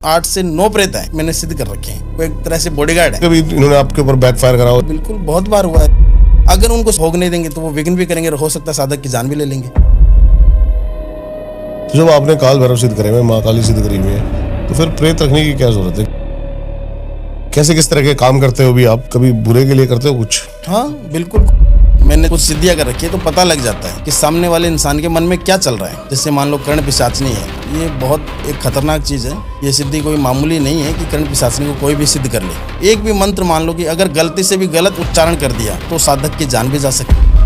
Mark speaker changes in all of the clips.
Speaker 1: 8 से 9 प्रेत हैं मैंने सिद्ध कर रखे हैं। वो एक तरह से बॉडीगार्ड है।
Speaker 2: कभी इन्होंने आपके ऊपर बैकफायर करा हो?
Speaker 1: बिल्कुल, बहुत बार हुआ है। अगर उनको भोग नहीं देंगे तो वो विघ्न भी करेंगे, हो सकता है साधक की जान भी ले लेंगे।
Speaker 2: तो जब आपने काल भैरव सिद्ध करे हुए, माँ काली सिद्ध करी हुई है, तो फिर प्रेत रखने की क्या जरूरत है? कैसे किस तरह के काम करते हो भी आप? कभी बुरे के लिए करते हो कुछ?
Speaker 1: हाँ बिल्कुल, मैंने कुछ सिद्धियां कर रखी है तो पता लग जाता है कि सामने वाले इंसान के मन में क्या चल रहा है। जैसे मान लो कर्ण पिशाचनी है, ये बहुत एक खतरनाक चीज है। ये सिद्धि कोई मामूली नहीं है कि कर्ण पिशाचनी को कोई भी सिद्ध कर ले। एक भी मंत्र मान लो कि अगर गलती से भी गलत उच्चारण कर दिया तो साधक की जान भी जा सकती है।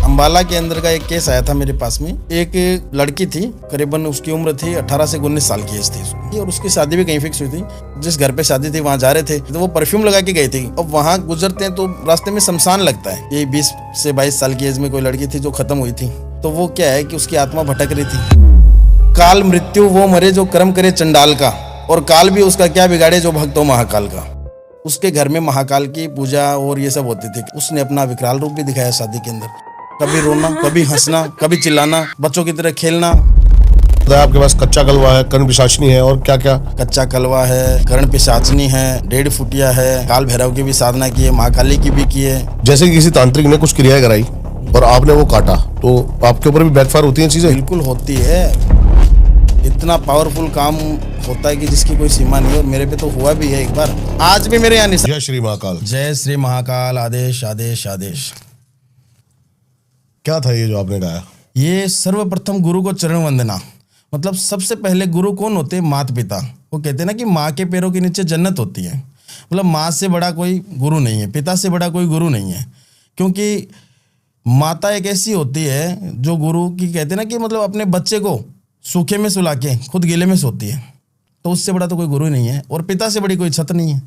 Speaker 1: अंबाला के अंदर का एक केस आया था मेरे पास में। एक लड़की थी, करीबन उसकी उम्र थी 18 से 19 साल की एज थी उसकी, और उसकी शादी भी कहीं फिक्स हुई थी। जिस घर पे शादी थी वहां जा रहे थे तो वो परफ्यूम लगा के गई थी। अब वहां गुजरते हैं तो रास्ते में शमशान लगता है। ये 20 से 22 साल की एज में कोई लड़की थी जो खत्म हुई थी। तो वो क्या है कि उसकी आत्मा भटक रही थी। काल मृत्यु वो मरे जो कर्म करे चंडाल का, और काल भी उसका क्या बिगाड़े जो भक्त हो महाकाल का। उसके घर में महाकाल की पूजा और ये सब होती थी। उसने अपना विकराल रूप भी दिखाया शादी के अंदर। कभी रोना, कभी हंसना, कभी चिल्लाना, बच्चों की तरह खेलना।
Speaker 2: आपके पास कच्चा कलवा है, कर्ण पिशाचनी है, और क्या क्या?
Speaker 1: कच्चा कलवा है, कर्ण पिशाचनी है, 1.5 फुटिया है, काल भैरव की भी साधना की है, महाकाली की भी की है।
Speaker 2: जैसे कि किसी तांत्रिक ने कुछ क्रियाएं कराई और आपने वो काटा, तो आपके ऊपर भी बैकफायर होती है चीजें?
Speaker 1: बिल्कुल होती है। इतना पावरफुल काम होता है कि जिसकी कोई सीमा नहीं है, और मेरे पे तो हुआ भी है एक बार। आज भी मेरे यहाँ
Speaker 2: जय श्री महाकाल।
Speaker 1: जय श्री महाकाल। आदेश आदेश आदेश।
Speaker 2: क्या था ये जो आपने गाया?
Speaker 1: ये सर्वप्रथम गुरु को चरण वंदना। मतलब सबसे पहले गुरु कौन होते हैं? माता पिता। वो कहते हैं ना कि माँ के पैरों के नीचे जन्नत होती है। मतलब माँ से बड़ा कोई गुरु नहीं है, पिता से बड़ा कोई गुरु नहीं है। क्योंकि माता एक ऐसी होती है जो गुरु की कहते हैं ना कि मतलब अपने बच्चे को सूखे में सुला के खुद गीले में सोती है। तो उससे बड़ा तो कोई गुरु नहीं है। और पिता से बड़ी कोई छत नहीं है।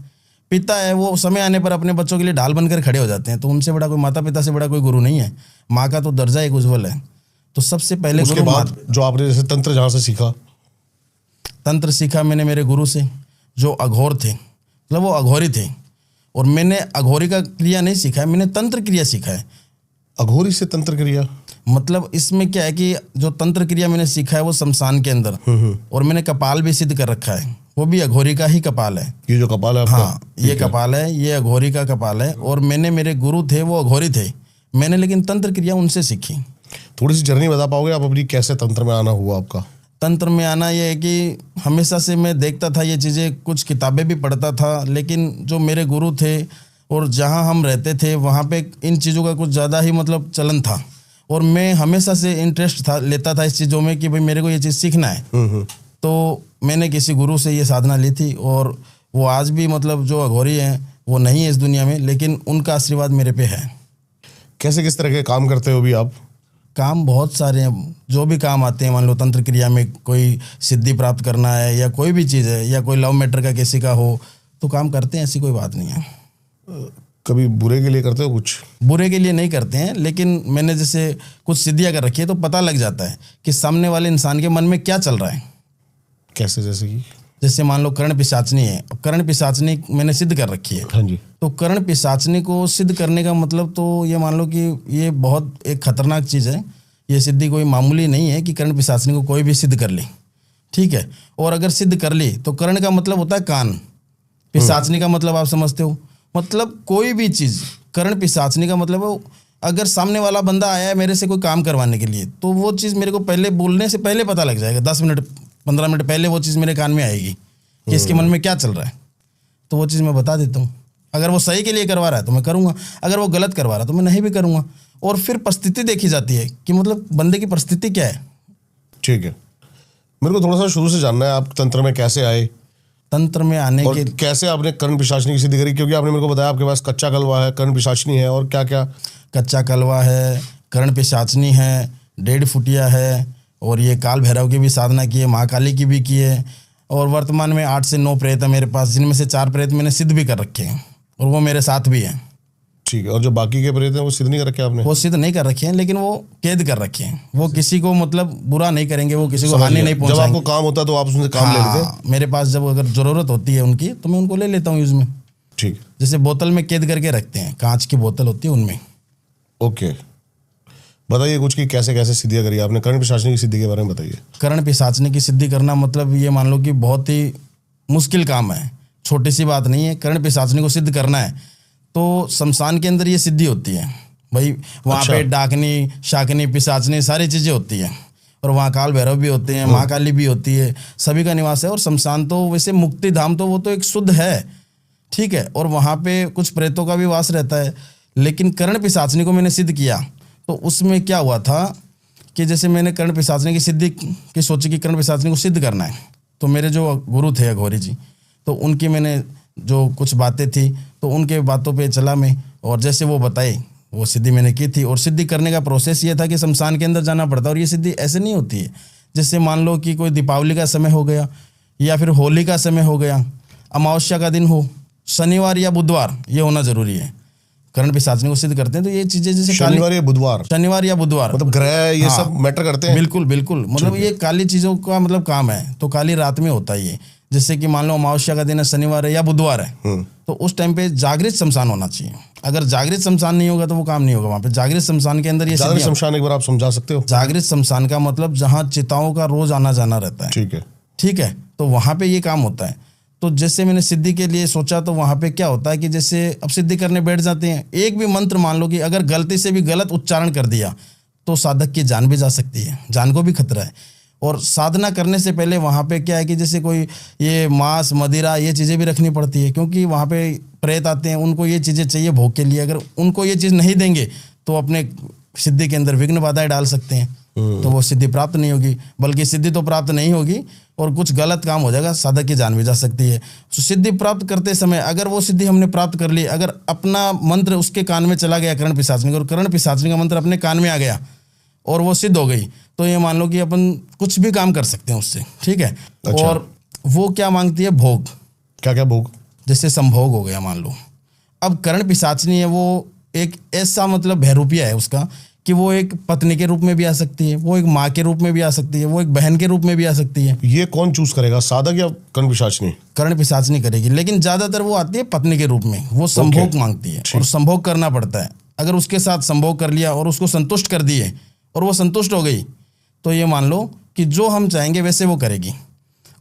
Speaker 1: पिता है वो समय आने पर अपने बच्चों के लिए ढाल बनकर खड़े हो जाते हैं। तो उनसे बड़ा कोई, माता पिता से बड़ा कोई गुरु नहीं है। माँ का तो दर्जा एक उज्जवल है। तो सबसे पहले
Speaker 2: उसके बाद जो आपने जैसे तंत्र जहाँ से सीखा?
Speaker 1: तंत्र सीखा मैंने मेरे गुरु से, जो अघोर थे। मतलब वो अघोरी थे, और मैंने अघोरी का क्रिया नहीं सीखा है, मैंने तंत्र क्रिया सीखा है।
Speaker 2: अघोरी से तंत्र क्रिया?
Speaker 1: मतलब इसमें क्या है कि जो तंत्र क्रिया मैंने सीखा है वो शमशान के अंदर, और मैंने कपाल भी सिद्ध कर रखा है। वो भी अघोरी का ही कपाल है।
Speaker 2: ये जो कपाल है आपका?
Speaker 1: हाँ, ये कपाल है, ये अघोरी का कपाल है। और मैंने, मेरे गुरु थे वो अघोरी थे, मैंने लेकिन तंत्र क्रिया उनसे सीखी।
Speaker 2: थोड़ी सी जर्नी बता पाओगे आप अपनी, कैसे तंत्र में आना हुआ आपका?
Speaker 1: तंत्र में आना ये है कि हमेशा से मैं देखता था ये चीज़ें, कुछ किताबें भी पढ़ता था, लेकिन जो मेरे गुरु थे और जहाँ हम रहते थे वहाँ पे इन चीज़ों का कुछ ज़्यादा ही मतलब चलन था। और मैं हमेशा से इंटरेस्ट लेता था इस चीज़ों में कि भाई मेरे को ये चीज़ सीखना है। तो मैंने किसी गुरु से ये साधना ली थी, और वो आज भी मतलब जो अघोरी हैं वो नहीं है इस दुनिया में, लेकिन उनका आशीर्वाद मेरे पे है।
Speaker 2: कैसे किस तरह के काम करते हो भी आप?
Speaker 1: काम बहुत सारे हैं, जो भी काम आते हैं। मान लो तंत्र क्रिया में कोई सिद्धि प्राप्त करना है, या कोई भी चीज़ है, या कोई लव मैटर का किसी का हो, तो काम करते हैं, ऐसी कोई बात नहीं है।
Speaker 2: कभी बुरे के लिए करते हो कुछ?
Speaker 1: बुरे के लिए नहीं करते हैं, लेकिन मैंने जैसे कुछ सिद्धियां कर रखी है तो पता लग जाता है कि सामने वाले इंसान के मन में क्या चल रहा है।
Speaker 2: कैसे? जैसे कि
Speaker 1: जैसे मान लो कर्ण पिशाचनी है। कर्ण पिशाचनी मैंने सिद्ध कर रखी है।
Speaker 2: हाँ जी।
Speaker 1: तो कर्ण पिशाचनी को सिद्ध करने का मतलब तो ये मान लो कि ये बहुत एक खतरनाक चीज़ है। ये सिद्धि कोई मामूली नहीं है कि कर्ण पिशाचनी को कोई भी सिद्ध कर ले, ठीक है। और अगर सिद्ध कर ली तो कर्ण का मतलब होता है कान, पिशाचनी का मतलब आप समझते हो। मतलब कोई भी चीज़, कर्ण पिशाचनी का मतलब है अगर सामने वाला बंदा आया है मेरे से कोई काम करवाने के लिए, तो वो चीज़ मेरे को पहले बोलने से पहले पता लग जाएगा। 10 मिनट 15 मिनट पहले वो चीज़ मेरे कान में आएगी कि इसके मन में क्या चल रहा है। तो वो चीज़ मैं बता देता हूँ। अगर वो सही के लिए करवा रहा है तो मैं करूँगा, अगर वो गलत करवा रहा है तो मैं नहीं भी करूँगा। और फिर परिस्थिति देखी जाती है कि मतलब बंदे की परिस्थिति क्या है।
Speaker 2: ठीक है, मेरे को थोड़ा सा शुरू से जानना है, आप तंत्र में कैसे आए?
Speaker 1: तंत्र में आने के
Speaker 2: कैसे आपने कर्ण पिशाचनी की सिद्धि करी? क्योंकि आपने मेरे को बताया आपके पास कच्चा कलवा है, कर्ण पिशाचनी है, और क्या क्या?
Speaker 1: कच्चा कलवा है, कर्ण पिशाचनी है, 1.5 फुटिया है, और ये काल भैरव की भी साधना की है, महाकाली की भी की है। और वर्तमान में 8 से 9 प्रेत है मेरे पास, जिनमें से 4 प्रेत मैंने सिद्ध भी कर रखे हैं, और वो मेरे साथ भी हैं।
Speaker 2: ठीक है, और जो बाकी के प्रेत हैं वो सिद्ध नहीं कर रखे आपने?
Speaker 1: वो सिद्ध नहीं कर रखे हैं, लेकिन वो कैद कर रखे हैं। वो किसी को मतलब बुरा नहीं करेंगे, वो किसी को हानि नहीं पहुंचाएंगे।
Speaker 2: जब आपको काम होता है तो आप उसमें काम ले लेते हैं?
Speaker 1: मेरे पास जब अगर ज़रूरत होती है उनकी तो मैं उनको ले लेता हूँ यूज़ में।
Speaker 2: ठीक।
Speaker 1: जैसे बोतल में कैद करके रखते हैं, कांच की बोतल होती है उनमें।
Speaker 2: ओके, बताइए कुछ कि कैसे कैसे सिद्धियां करी आपने? कर्ण पिशाचनी की सिद्धि के बारे में बताइए।
Speaker 1: कर्ण पिशाचनी की सिद्धि करना मतलब ये मान लो कि बहुत ही मुश्किल काम है, छोटी सी बात नहीं है। कर्ण पिशाचनी को सिद्ध करना है तो शमशान के अंदर ये सिद्धि होती है भाई। वहाँ पे डाकनी, शाकनी, पिशाचनी सारी चीज़ें होती हैं, और वहाँ काल भैरव भी होते हैं, महाकाली भी होती है, सभी का निवास है। और शमशान तो वैसे मुक्ति धाम तो वो तो एक शुद्ध है, ठीक है, और वहाँ पे कुछ प्रेतों का भी वास रहता है। लेकिन कर्ण पिशाचनी को मैंने सिद्ध किया तो उसमें क्या हुआ था कि जैसे मैंने कर्ण पिशाचनी की सिद्धि की सोची कि कर्ण पिशाचनी को सिद्ध करना है, तो मेरे जो गुरु थे अघोरी जी, तो उनकी मैंने जो कुछ बातें थी तो उनके बातों पे चला मैं, और जैसे वो बताए वो सिद्धि मैंने की थी। और सिद्धि करने का प्रोसेस ये था कि शमशान के अंदर जाना पड़ता है। और ये सिद्धि ऐसे नहीं होती है जैसे मान लो कि कोई दीपावली का समय हो गया या फिर होली का समय हो गया, अमावस्या का दिन हो, शनिवार या बुधवार ये होना जरूरी है। कर्ण पिशाचनी को सिद्ध करते हैं तो ये चीजें जैसे
Speaker 2: शनिवार या बुधवार,
Speaker 1: शनिवार या बुधवार
Speaker 2: मतलब ग्रह ये
Speaker 1: हाँ,
Speaker 2: सब मैटर करते हैं।
Speaker 1: बिल्कुल बिल्कुल, मतलब ये काली चीजों का मतलब काम है, तो काली रात में होता है ये। जैसे कि मान लो अमावस्या का दिन है, शनिवार है या बुधवार है, तो उस टाइम पे जागृत शमशान होना चाहिए। अगर जागृत शमशान नहीं होगा तो वो काम नहीं होगा। वहाँ पे जागृत शमशान के अंदर ये
Speaker 2: जागृत शमशान एक बार आप समझा सकते हो?
Speaker 1: जागृत शमशान का मतलब जहाँ चिताओं का रोज आना जाना रहता है, ठीक है, तो वहाँ पे ये काम होता है। तो जैसे मैंने सिद्धि के लिए सोचा तो वहाँ पे क्या होता है कि जैसे अब सिद्धि करने बैठ जाते हैं, एक भी मंत्र मान लो कि अगर गलती से भी गलत उच्चारण कर दिया तो साधक की जान भी जा सकती है, जान को भी खतरा है। और साधना करने से पहले वहाँ पे क्या है कि जैसे कोई ये मांस, मदिरा, ये चीज़ें भी रखनी पड़ती है, क्योंकि वहाँ पे प्रेत आते हैं, उनको ये चीज़ें चाहिए भोग के लिए। अगर उनको ये चीज़ नहीं देंगे तो अपने सिद्धि के अंदर विघ्न बाधाएं डाल सकते हैं, तो वो सिद्धि प्राप्त नहीं होगी, बल्कि सिद्धि तो प्राप्त नहीं होगी और कुछ गलत काम हो जाएगा, साधक की जान भी जा सकती है। तो सिद्धि प्राप्त करते समय अगर वो सिद्धि हमने प्राप्त कर ली, अगर अपना मंत्र उसके कान में चला गया कर्ण पिशाचनी, और कर्ण पिशाचनी का मंत्र अपने कान में आ गया और वो सिद्ध हो गई, तो ये मान लो कि अपन कुछ भी काम कर सकते हैं उससे, ठीक है।
Speaker 2: अच्छा।
Speaker 1: और वो क्या मांगती है? भोग।
Speaker 2: क्या क्या भोग?
Speaker 1: जैसे संभोग हो गया मान लो। अब कर्ण पिशाचनी है, वो एक ऐसा मतलब भैरूपिया है उसका कि वो एक पत्नी के रूप में भी आ सकती है, वो एक माँ के रूप में भी आ सकती है, वो एक बहन के रूप में भी आ सकती है।
Speaker 2: ये कौन चूज करेगा, साधक या कर्ण पिशाचनी?
Speaker 1: कर्ण पिशाचनी करेगी, लेकिन ज्यादातर वो आती है पत्नी के रूप में, वो संभोग मांगती है और संभोग करना पड़ता है। अगर उसके साथ संभोग कर लिया और उसको संतुष्ट कर दिए और वो संतुष्ट हो गई तो ये मान लो कि जो हम चाहेंगे वैसे वो करेगी।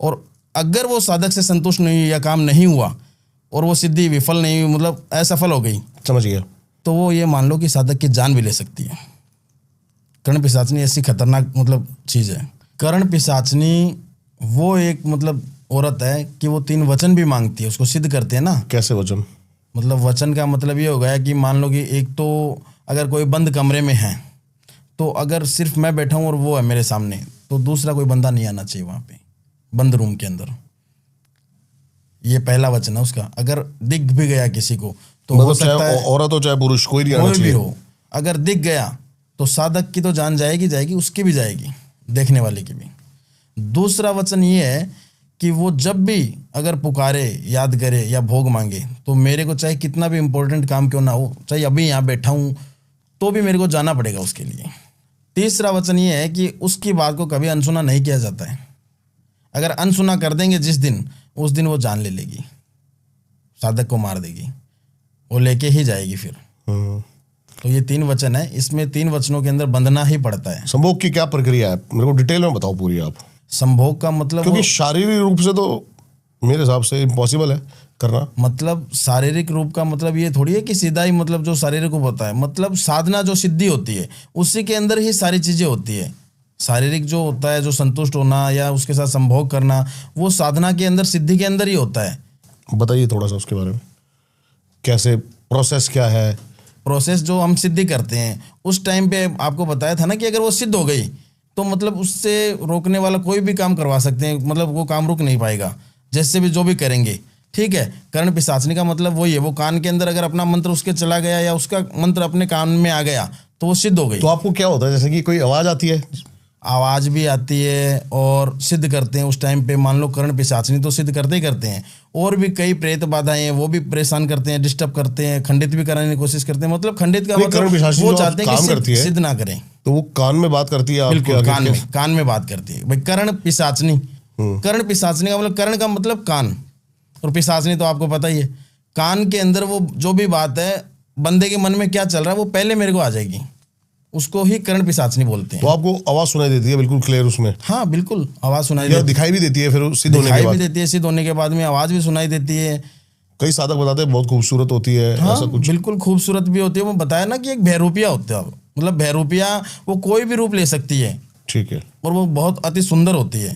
Speaker 1: और अगर वो साधक से संतुष्ट नहीं हुई या काम नहीं हुआ और वो सिद्धि विफल नहीं हुई, मतलब असफल हो गई,
Speaker 2: समझ गया,
Speaker 1: तो वो ये मान लो कि साधक की जान भी ले सकती है। कर्ण पिशाचनी ऐसी खतरनाक मतलब चीज़ है। कर्ण पिशाचनी वो एक मतलब औरत है कि वो 3 वचन भी मांगती है, उसको सिद्ध करते हैं ना। कैसे
Speaker 2: वचन?
Speaker 1: मतलब वचन का मतलब ये हो गया कि मान लो कि एक तो अगर कोई बंद कमरे में है तो अगर सिर्फ मैं बैठा हूँ और वो है मेरे सामने, तो दूसरा कोई बंदा नहीं आना चाहिए वहाँ पे बंद रूम के अंदर। ये पहला वचन है उसका। अगर दिख भी गया किसी को तो
Speaker 2: मतलब
Speaker 1: हो सकता है
Speaker 2: औरत हो चाहे पुरुष, कोई नहीं आना चाहिए।
Speaker 1: हो, अगर दिख गया तो साधक की तो जान जाएगी, उसकी भी जाएगी, देखने वाले की भी। दूसरा वचन ये है कि वो जब भी अगर पुकारे, याद करे या भोग मांगे तो मेरे को चाहे कितना भी इंपॉर्टेंट काम क्यों ना हो, चाहे अभी यहाँ बैठा हूँ तो भी मेरे को जाना पड़ेगा उसके लिए। तीसरा वचन ये है कि उसकी बात को कभी अनसुना नहीं किया जाता है। अगर अनसुना कर देंगे जिस दिन, उस दिन वो जान ले लेगी, साधक को मार देगी, वो लेके ही जाएगी फिर। तो ये 3 वचन है, इसमें 3 वचनों के अंदर बंधना ही पड़ता है।
Speaker 2: संभोग की क्या प्रक्रिया है, मेरे को डिटेल में बताओ पूरी आप।
Speaker 1: संभोग का मतलब,
Speaker 2: क्योंकि शारीरिक रूप से तो मेरे हिसाब से इम्पॉसिबल है करना।
Speaker 1: मतलब शारीरिक रूप का मतलब ये थोड़ी है कि सीधा ही मतलब जो शारीरिक रूप होता है, मतलब साधना जो सिद्धि होती है उसी के अंदर ही सारी चीजें होती है। शारीरिक जो होता है, जो संतुष्ट होना या उसके साथ संभोग करना, वो साधना के अंदर, सिद्धि के अंदर ही होता है।
Speaker 2: बताइए थोड़ा सा उसके बारे में, कैसे प्रोसेस क्या है?
Speaker 1: प्रोसेस जो हम सिद्धि करते हैं उस टाइम पे आपको बताया था ना कि अगर वो सिद्ध हो गई तो मतलब उससे रोकने वाला कोई भी काम करवा सकते हैं, मतलब वो काम रुक नहीं पाएगा, जैसे भी जो भी करेंगे, ठीक है। कर्ण पिशाचनी का मतलब वही है, वो कान के अंदर अगर अपना मंत्र उसके चला गया या उसका मंत्र अपने कान में आ गया तो वो सिद्ध हो गई।
Speaker 2: तो आपको क्या होता है, जैसे कि कोई आवाज आती है?
Speaker 1: आवाज भी आती है और सिद्ध करते हैं उस टाइम पे। मान लो कर्ण पिशाचनी तो सिद्ध करते ही करते हैं, और भी कई प्रेत बाधाएं हैं वो भी परेशान करते हैं, डिस्टर्ब करते हैं, खंडित भी कराने की कोशिश करते हैं। मतलब खंडित का मतलब वो चाहते हैं कि सिद्ध ना करें,
Speaker 2: तो वो कान में बात करती है आपके?
Speaker 1: कान में बात करती है भाई। कर्ण पिशाचनी, कर्ण पिशाचनी का मतलब, कर्ण का मतलब कान, और पिशाचनी तो आपको पता ही है। कान के अंदर वो जो भी बात है, बंदे के मन में क्या चल रहा है, वो पहले मेरे को आ जाएगी। उसको ही करण पिशाचनी बोलते
Speaker 2: तो
Speaker 1: हैं।
Speaker 2: आपको आवाज सुनाई देती है बिल्कुल क्लियर उसमें,
Speaker 1: हाँ बिल्कुल आवाज सुनाई
Speaker 2: या
Speaker 1: देती
Speaker 2: दिखाई भी देती है फिर सिद्ध
Speaker 1: है,
Speaker 2: होने के
Speaker 1: दिखाई भी
Speaker 2: बाद?
Speaker 1: देती है, सिद्ध होने के बाद में आवाज भी सुनाई देती है।
Speaker 2: कई साधक बताते हैं बहुत खूबसूरत होती है,
Speaker 1: हाँ
Speaker 2: ऐसा कुछ?
Speaker 1: बिल्कुल खूबसूरत भी होती है। वो बताया ना कि एक बहरूपिया होता है, मतलब बहरूपिया वो कोई भी रूप ले सकती है
Speaker 2: ठीक है।
Speaker 1: और वो बहुत अति सुंदर होती है।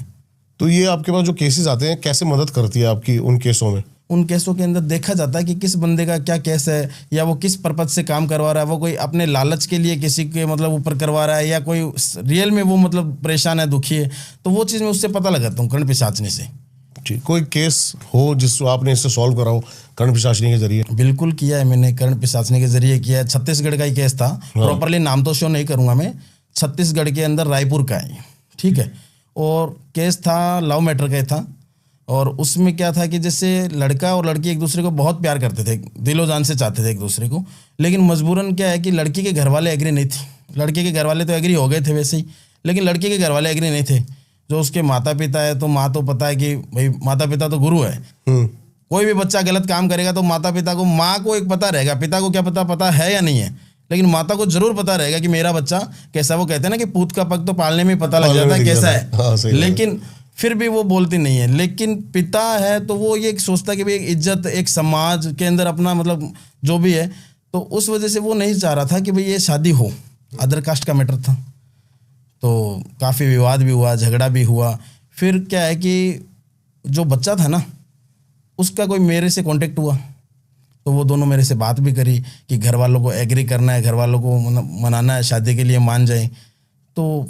Speaker 2: तो ये आपके पास जो केसेस आते हैं कैसे मदद करती है आपकी उन केसों में?
Speaker 1: उन केसों के अंदर देखा जाता है कि किस बंदे का क्या केस है, या वो किस पर्पज से काम करवा रहा है। वो कोई अपने लालच के लिए किसी के मतलब ऊपर करवा रहा है, या कोई रियल में वो मतलब परेशान है, दुखी है, तो वो चीज़ मैं उससे पता लगाता हूँ कर्ण पिशाचनी से।
Speaker 2: ठीक, कोई केस हो जिसको आपने इससे सॉल्व करा हो कर्ण पिशाचनी के जरिए?
Speaker 1: बिल्कुल किया है मैंने, कर्ण पिशाचनी के जरिए किया है। छत्तीसगढ़ का ही केस था, प्रॉपरली नाम तो शो नहीं करूँगा मैं। छत्तीसगढ़ के अंदर रायपुर का है, ठीक है। और केस था लव मैटर का था। और उसमें क्या था कि जैसे लड़का और लड़की एक दूसरे को बहुत प्यार करते थे, दिलो जान से चाहते थे एक दूसरे को, लेकिन मजबूरन क्या है कि लड़की के घर वाले एग्री नहीं थे। लड़के के घर वाले तो एग्री हो गए थे वैसे ही, लेकिन लड़के के घर वाले एग्री नहीं थे। जो उसके माता पिता है, तो माँ तो पता है कि भाई माता पिता तो गुरु है। कोई भी बच्चा गलत काम करेगा तो माता पिता को, माँ को एक पता रहेगा, पिता को क्या पता है या नहीं है, लेकिन माता को जरूर पता रहेगा कि मेरा बच्चा कैसा। वो कहते हैं ना कि पूत का पग तो पालने में पता लग जाता है कैसा है, लेकिन फिर भी वो बोलती नहीं है। लेकिन पिता है तो वो ये सोचता है कि भाई एक इज्जत, एक समाज के अंदर अपना मतलब जो भी है, तो उस वजह से वो नहीं चाह रहा था कि भाई ये शादी हो। अदर कास्ट का मैटर था, तो काफ़ी विवाद भी हुआ, झगड़ा भी हुआ। फिर क्या है कि जो बच्चा था ना, उसका कोई मेरे से कांटेक्ट हुआ, तो वो दोनों मेरे से बात भी करी कि घर वालों को एग्री करना है, घर वालों को मनाना है, शादी के लिए मान जाए। तो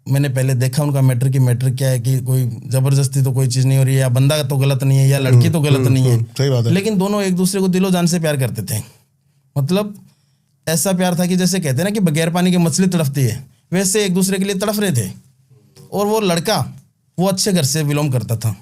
Speaker 1: मैंने पहले देखा उनका मैटर की मैटर क्या है कि कोई ज़बरदस्ती तो कोई चीज़ नहीं हो रही है, या बंदा तो गलत नहीं है, या लड़की तो गलत नहीं है।
Speaker 2: सही बात है।
Speaker 1: लेकिन दोनों एक दूसरे को दिलो जान से प्यार करते थे। मतलब ऐसा प्यार था कि जैसे कहते हैं ना कि बगैर पानी की मछली तड़पती है, वैसे एक दूसरे के लिए तड़फ रहे थे। और वो लड़का वो अच्छे घर से बिलोंग करता था,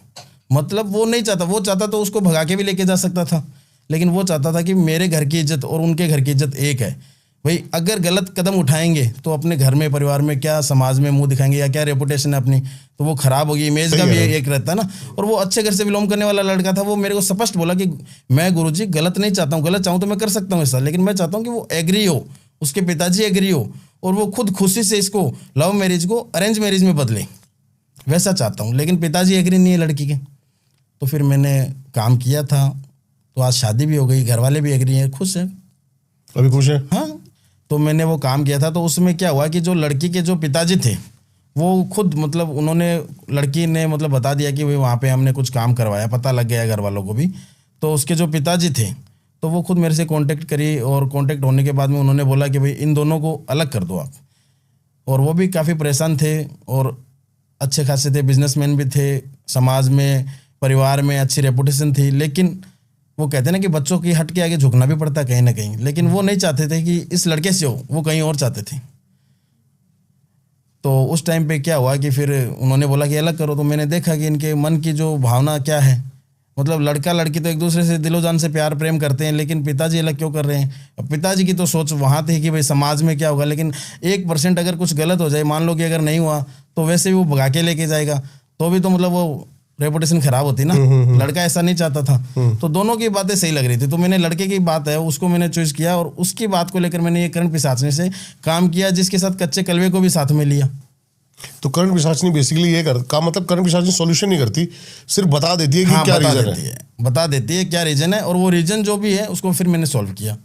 Speaker 1: मतलब वो नहीं चाहता, वो चाहता तो उसको भगा के भी लेके जा सकता था, लेकिन वो चाहता था कि मेरे घर की इज्जत और उनके घर की इज्जत एक है। भाई अगर गलत कदम उठाएंगे तो अपने घर में, परिवार में क्या, समाज में मुंह दिखाएंगे, या क्या रेपुटेशन है अपनी, तो वो खराब होगी। इमेज का भी एक रहता है ना। और वो अच्छे घर से बिलोंग करने वाला लड़का था। वो मेरे को स्पष्ट बोला कि मैं गुरुजी गलत नहीं चाहता हूँ, गलत चाहूँ तो मैं कर सकता हूँ ऐसा, लेकिन मैं चाहता हूँ कि वो एग्री हो, उसके पिताजी एग्री हो, और वो खुद खुशी से इसको लव मैरिज को अरेंज मैरिज में बदले, वैसा चाहता हूँ। लेकिन पिताजी एग्री नहीं है लड़की के। तो फिर मैंने काम किया था, तो आज शादी भी हो गई, घर वाले भी एग्री हैं, खुश हैं,
Speaker 2: अभी खुश है।
Speaker 1: हाँ। तो मैंने वो काम किया था। तो उसमें क्या हुआ कि जो लड़की के जो पिताजी थे, वो खुद मतलब उन्होंने, लड़की ने मतलब बता दिया कि भाई वहाँ पे हमने कुछ काम करवाया, पता लग गया घर वालों को भी। तो उसके जो पिताजी थे, तो वो खुद मेरे से कांटेक्ट करी, और कांटेक्ट होने के बाद में उन्होंने बोला कि भाई इन दोनों को अलग कर दो आप। और वो भी काफ़ी परेशान थे, और अच्छे खासे थे, बिजनेसमैन भी थे, समाज में, परिवार में अच्छी रेपुटेशन थी। लेकिन वो कहते हैं ना कि बच्चों की हट के आगे झुकना भी पड़ता है कहीं ना कहीं, लेकिन वो नहीं चाहते थे कि इस लड़के से हो, वो कहीं और चाहते थे। तो उस टाइम पे क्या हुआ कि फिर उन्होंने बोला कि अलग करो। तो मैंने देखा कि इनके मन की जो भावना क्या है, मतलब लड़का लड़की तो एक दूसरे से दिलो जान से प्यार प्रेम करते हैं, लेकिन पिताजी अलग क्यों कर रहे हैं। अब पिताजी की तो सोच वहाँ थी कि भाई समाज में क्या होगा, लेकिन 1% अगर कुछ गलत हो जाए, मान लो कि अगर नहीं हुआ तो वैसे भी वो भगा के लेके जाएगा, तो भी तो मतलब वो रेपुटेशन खराब होती ना। लड़का ऐसा नहीं चाहता था। तो दोनों की बातें सही लग रही थी, तो मैंने लड़के की बात है उसको मैंने चॉइस किया, और उसकी बात को लेकर मैंने ये कर्ण पिशाचनी से काम किया, जिसके साथ कच्चे कलवे को भी साथ में लिया।
Speaker 2: तो कर्ण पिशाचनी बेसिकली ये का मतलब कर्ण पिशाचनी सॉल्यूशन नहीं करती, सिर्फ बता देती है कि
Speaker 1: हाँ,
Speaker 2: क्या
Speaker 1: बता
Speaker 2: रीजन
Speaker 1: देती है, बता देती है क्या रीजन है, और वो रीजन जो भी है उसको फिर मैंने सॉल्व किया,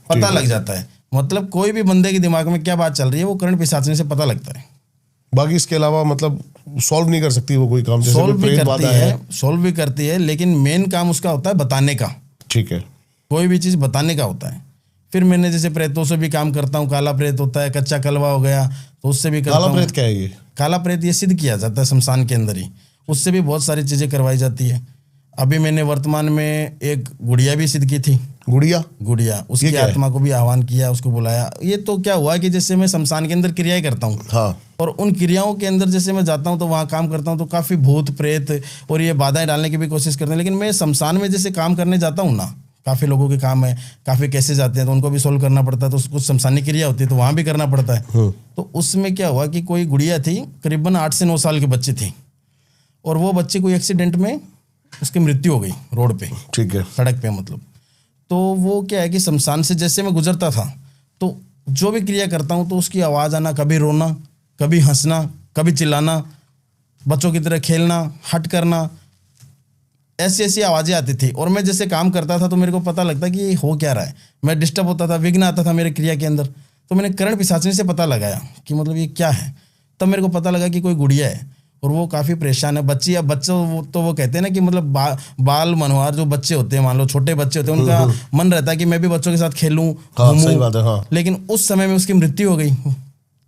Speaker 1: पता लग जाता है। मतलब कोई भी बंदे के दिमाग में क्या बात चल रही है, वो कर्ण पिशाचनी से पता लगता है।
Speaker 2: बाकी इसके अलावा मतलब सॉल्व नहीं कर सकती वो कोई काम, जैसे
Speaker 1: सॉल्व
Speaker 2: कोई
Speaker 1: भी
Speaker 2: प्रेत
Speaker 1: करती
Speaker 2: बाधा
Speaker 1: है, सॉल्व भी करती है, लेकिन मेन काम उसका होता है बताने का।
Speaker 2: ठीक है।
Speaker 1: कोई भी चीज़ बताने का होता है। फिर मैंने जैसे प्रेतों से भी काम करता हूँ, काला प्रेत होता है, कच्चा कलवा हो गया, तो उससे भी करता हूँ।
Speaker 2: काला प्रेत क्या है ये?
Speaker 1: काला प्रेत ये सिद्ध किया जाता है शमशान के अंदर ही, उससे भी बहुत सारी चीज़ें करवाई जाती है। अभी मैंने वर्तमान में एक गुड़िया भी सिद्ध की थी। गुड़िया उसकी आत्मा को भी आह्वान किया, उसको बुलाया। ये तो क्या हुआ कि जैसे मैं शमशान के अंदर क्रियाएं करता हूँ,
Speaker 2: हाँ,
Speaker 1: और उन क्रियाओं के अंदर जैसे मैं जाता हूँ तो वहाँ काम करता हूँ, तो काफ़ी भूत प्रेत और ये बाधाएं डालने की भी कोशिश करते हैं। लेकिन मैं शमशान में जैसे काम करने जाता हूँ ना, काफ़ी लोगों के काम है, काफ़ी कैसे जाते हैं तो उनको भी सोल्व करना पड़ता है, तो कुछ शमशानी क्रिया होती है तो वहाँ भी करना पड़ता है। तो उसमें क्या हुआ कि कोई गुड़िया थी, करीबन 8 से 9 साल की बच्ची थी, और वो बच्ची कोई एक्सीडेंट में उसकी मृत्यु हो गई रोड पे,
Speaker 2: ठीक है,
Speaker 1: सड़क पे मतलब। तो वो क्या है कि शमशान से जैसे मैं गुजरता था, तो जो भी क्रिया करता हूँ तो उसकी आवाज़ आना, कभी रोना, कभी हंसना, कभी चिल्लाना, बच्चों की तरह खेलना, हट करना, ऐसी ऐसी आवाज़ें आती थी। और मैं जैसे काम करता था तो मेरे को पता लगता कि ये हो क्या रहा है। मैं डिस्टर्ब होता था, विघ्न आता था मेरे क्रिया के अंदर। तो मैंने करण पिशाचनी से पता लगाया कि मतलब ये क्या है। तब मेरे को पता लगा कि कोई गुड़िया है और वो काफ़ी परेशान है। बच्ची, अब बच्चों तो वो कहते हैं ना कि मतलब बाल मनोहर जो बच्चे होते हैं, मान लो छोटे बच्चे होते हैं, उनका मन रहता है कि मैं भी बच्चों के साथ खेलूँ,
Speaker 2: हाँ, सही बात है, हाँ।
Speaker 1: लेकिन उस समय में उसकी मृत्यु हो गई।